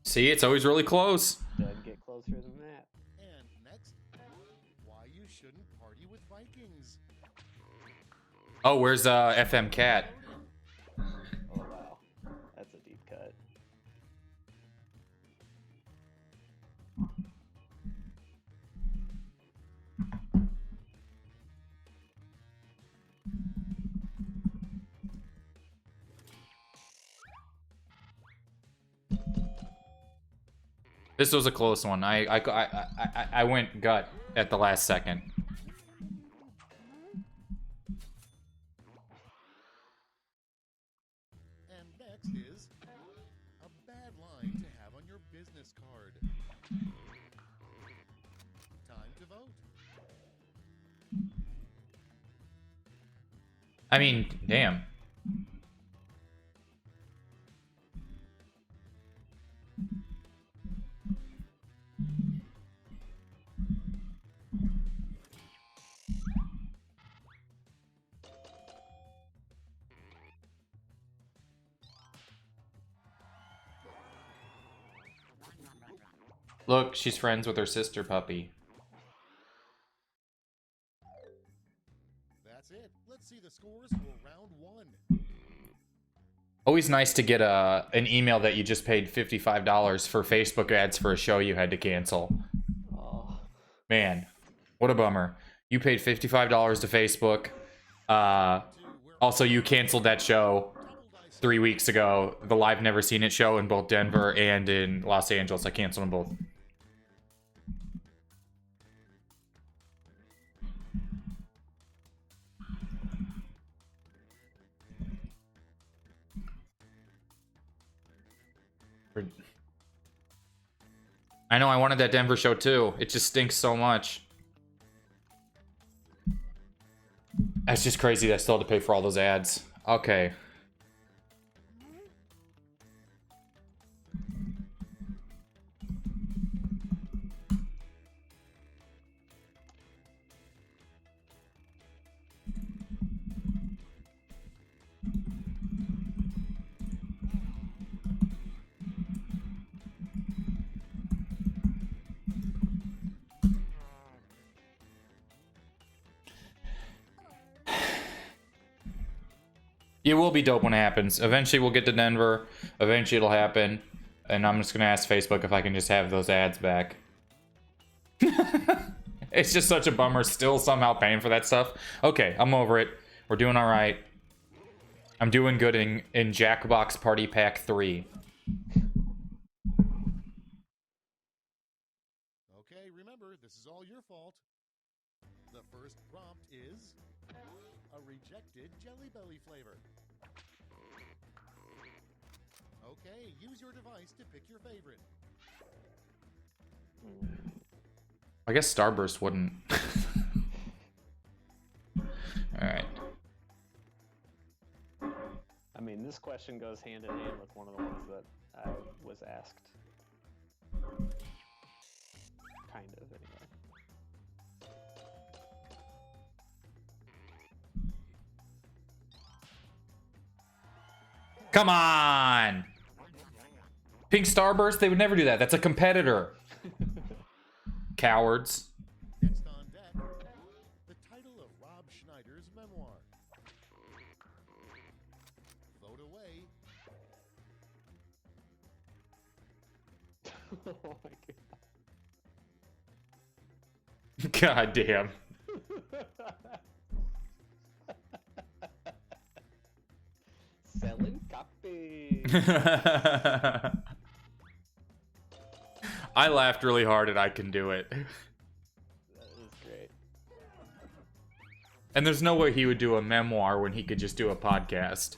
See, it's always really close. Doesn't get closer than that. And next, why you shouldn't party with Vikings. Oh, where's FM Cat? Oh wow, that's a deep cut. This was a close one. I went gut at the last second. And next is a bad line to have on your business card. Time to vote. I mean, damn. Look, she's friends with her sister puppy. That's it. Let's see the scores for round one. Always nice to get an email that you just paid $55 for Facebook ads for a show you had to cancel. Oh. Man, what a bummer. You paid $55 to Facebook. Also, you canceled that show 3 weeks ago. The Live Never Seen It show in both Denver and in Los Angeles. I canceled them both. I know, I wanted that Denver show too. It just stinks so much. That's just crazy that I still have to pay for all those ads. Okay. It will be dope when it happens. Eventually we'll get to Denver. Eventually it'll happen. And I'm just going to ask Facebook if I can just have those ads back. It's just such a bummer still somehow paying for that stuff. Okay, I'm over it. We're doing all right. I'm doing good in Jackbox Party Pack 3. Okay, remember, this is all your fault. The first prompt is a rejected Jelly Belly flavor. Okay, use your device to pick your favorite. I guess Starburst wouldn't. Alright. I mean, this question goes hand in hand with one of the ones that I was asked. Kind of, anyway. Come on! Pink Starburst? They would never do that. That's a competitor. Cowards. Next on deck, the title of Rob Schneider's memoir. Vote away. Oh my god. God damn. Selling copy. I laughed really hard at I Can Do It. That is great. And there's no way he would do a memoir when he could just do a podcast.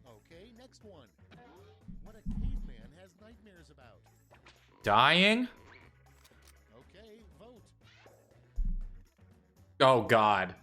Okay, next one. What a caveman has nightmares about. Dying? Okay, vote. Oh, God.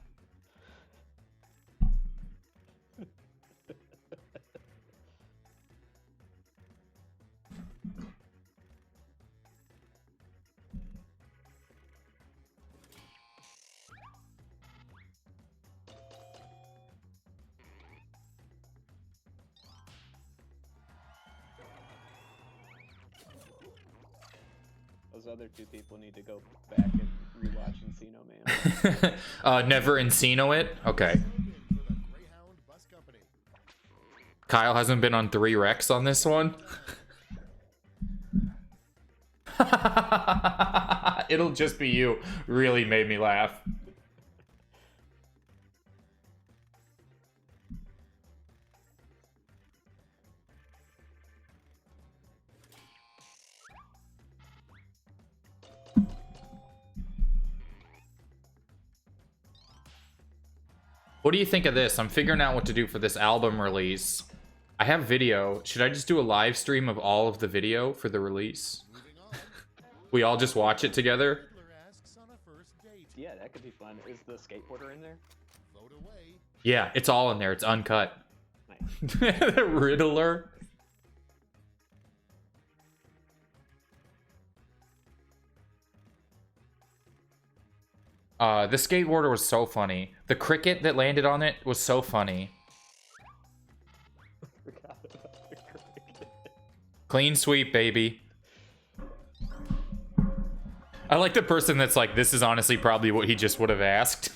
Those other two people need to go back and rewatch Encino Man. Never Encino it? Okay. Kyle hasn't been on 3 wrecks on this one? It'll just be you. Really made me laugh. What do you think of this? I'm figuring out what to do for this album release. I have video. Should I just do a live stream of all of the video for the release? We all just watch it together? Yeah, that could be fun. Is the skateboarder in there? Yeah, it's all in there. It's uncut. The Riddler. The skateboarder was so funny. The cricket that landed on it was so funny. Clean sweep, baby. I like the person that's like, this is honestly probably what he just would have asked.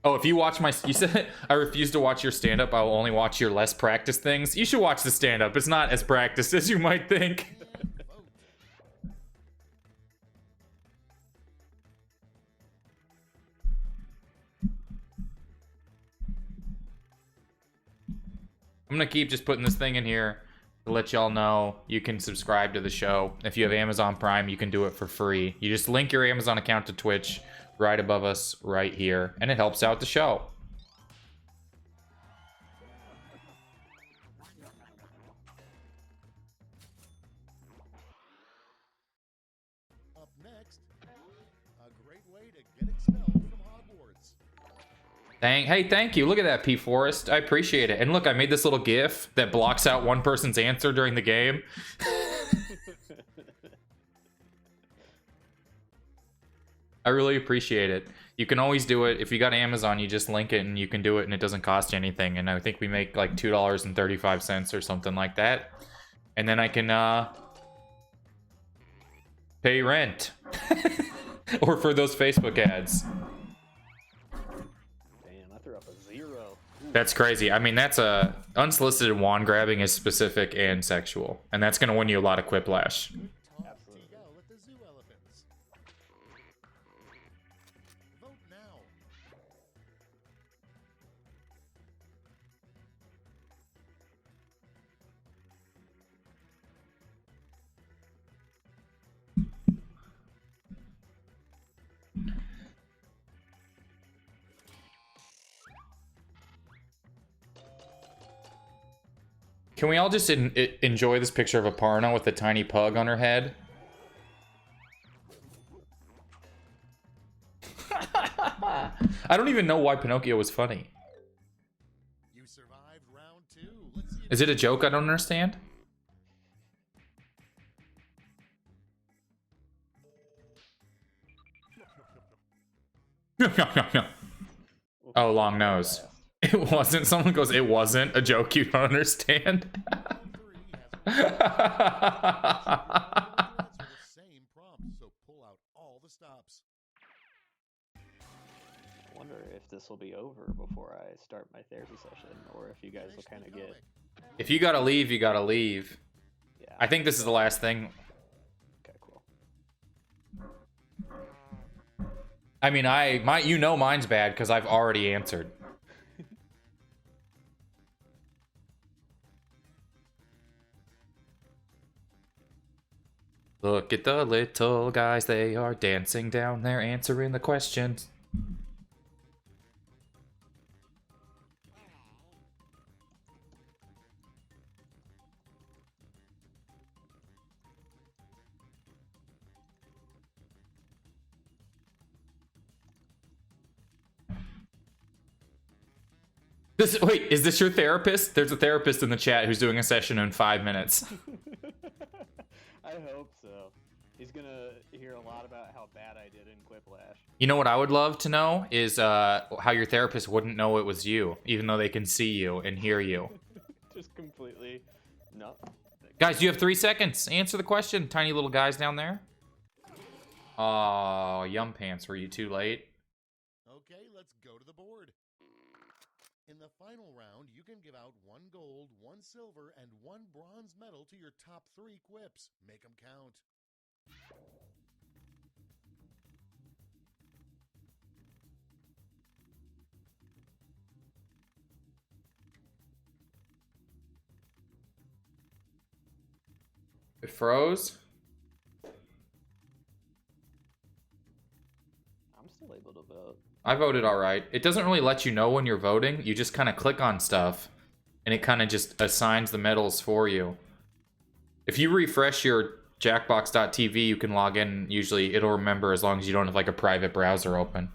Oh, if you watch my... You said I refuse to watch your stand-up. I will only watch your less practiced things. You should watch the stand-up. It's not as practiced as you might think. I'm gonna keep just putting this thing in here to let y'all know you can subscribe to the show. If you have Amazon Prime, you can do it for free. You just link your Amazon account to Twitch right above us right here, and it helps out the show. Up next, a great way to get expelled from Hogwarts. Hey, thank you. Look at that, P. Forrest. I appreciate it. And look, I made this little GIF that blocks out one person's answer during the game. I really appreciate it. You can always do it. If you got Amazon, you just link it and you can do it and it doesn't cost you anything. And I think we make like $2.35 or something like that. And then I can pay rent. Or for those Facebook ads. Damn, I threw up a 0. Ooh. That's crazy. I mean, that's a unsolicited wand grabbing is specific and sexual. And that's going to win you a lot of quiplash. Can we all just enjoy this picture of Aparna with a tiny pug on her head? I don't even know why Pinocchio was funny. You survived round 2. Let's see Is it a joke I don't understand? Oh, long nose. It wasn't. Someone goes, it wasn't a joke you don't understand. same prompt, so pull out all the stops. I wonder if this will be over before I start my therapy session, or if you guys will kind of get... If you gotta leave, you gotta leave. Yeah. I think this is the last thing. Okay, cool. I mean, you know mine's bad because I've already answered. Look at the little guys, they are dancing down there answering the questions. Wait, is this your therapist? There's a therapist in the chat who's doing a session in 5 minutes. I hope so. He's gonna hear a lot about how bad I did in Quiplash. You know what I would love to know is how your therapist wouldn't know it was you, even though they can see you and hear you. Just completely no. Guys, you have 3 seconds. Answer the question, tiny little guys down there. Oh, yum pants, were you too late? Okay, let's go to the board. In the final round, you can give out 1 gold, 1 silver, and 1 bronze medal to your top 3 quips. Make them count. It froze. I'm still able to vote. I voted all right. It doesn't really let you know when you're voting. You just kind of click on stuff, and it kind of just assigns the medals for you. If you refresh your Jackbox.tv, you can log in. Usually, it'll remember as long as you don't have like a private browser open.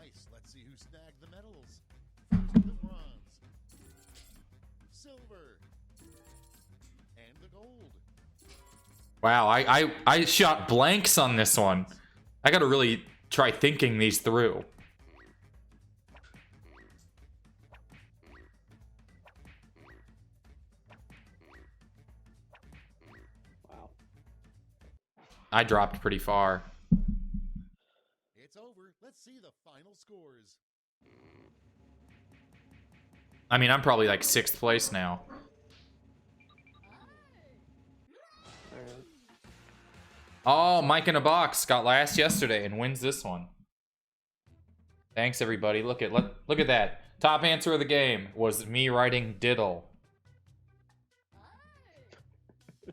Nice. Let's see who snagged the medals. First, the bronze, silver, and the gold. Wow, I shot blanks on this one. I gotta really try thinking these through. Wow. I dropped pretty far. It's over. Let's see the final scores. I mean, I'm probably like 6th place now. Oh, Mike in a Box got last yesterday and wins this one. Thanks, everybody. Look at that. Top answer of the game was me writing diddle.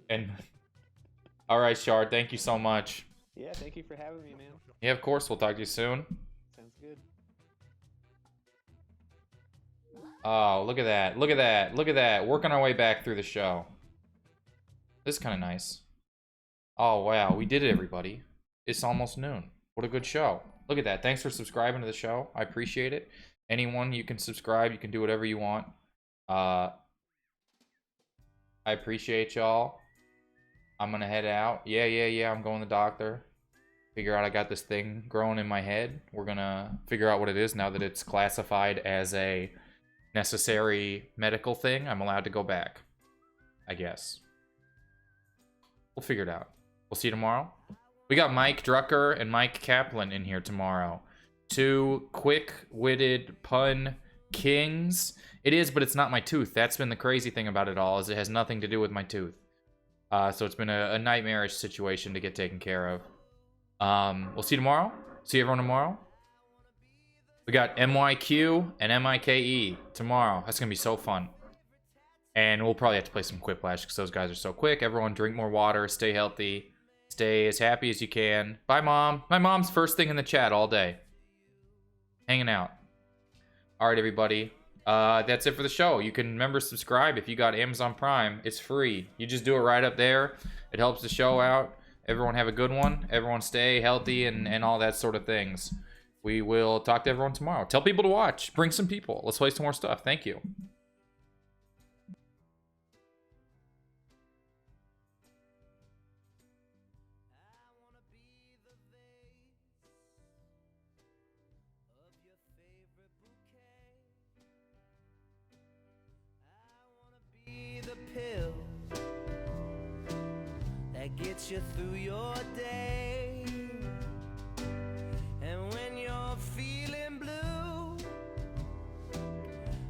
And all right, Shard, thank you so much. Yeah, thank you for having me, man. Yeah, of course. We'll talk to you soon. Sounds good. Oh, look at that. Look at that. Look at that. Working our way back through the show. This is kind of nice. Oh, wow. We did it, everybody. It's almost noon. What a good show. Look at that. Thanks for subscribing to the show. I appreciate it. Anyone, you can subscribe. You can do whatever you want. I appreciate y'all. I'm going to head out. Yeah. I'm going to the doctor. Figure out I got this thing growing in my head. We're going to figure out what it is now that it's classified as a necessary medical thing. I'm allowed to go back, I guess. We'll figure it out. We'll see you tomorrow. We got Mike Drucker and Mike Kaplan in here tomorrow. 2 quick-witted pun kings. It is, but it's not my tooth. That's been the crazy thing about it all, is it has nothing to do with my tooth. So it's been a nightmarish situation to get taken care of. We'll see you tomorrow. See everyone tomorrow. We got MYQ and MIKE tomorrow. That's going to be so fun. And we'll probably have to play some Quiplash because those guys are so quick. Everyone drink more water, stay healthy, stay as happy as you can. Bye, Mom. My mom's first thing in the chat all day. Hanging out. All right, everybody. That's it for the show. You can remember subscribe if you got Amazon Prime. It's free. You just do it right up there. It helps the show out. Everyone have a good one. Everyone stay healthy and all that sort of things. We will talk to everyone tomorrow. Tell people to watch. Bring some people. Let's play some more stuff. Thank you. The pill that gets you through your day, and when you're feeling blue,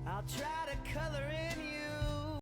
I'll try to color it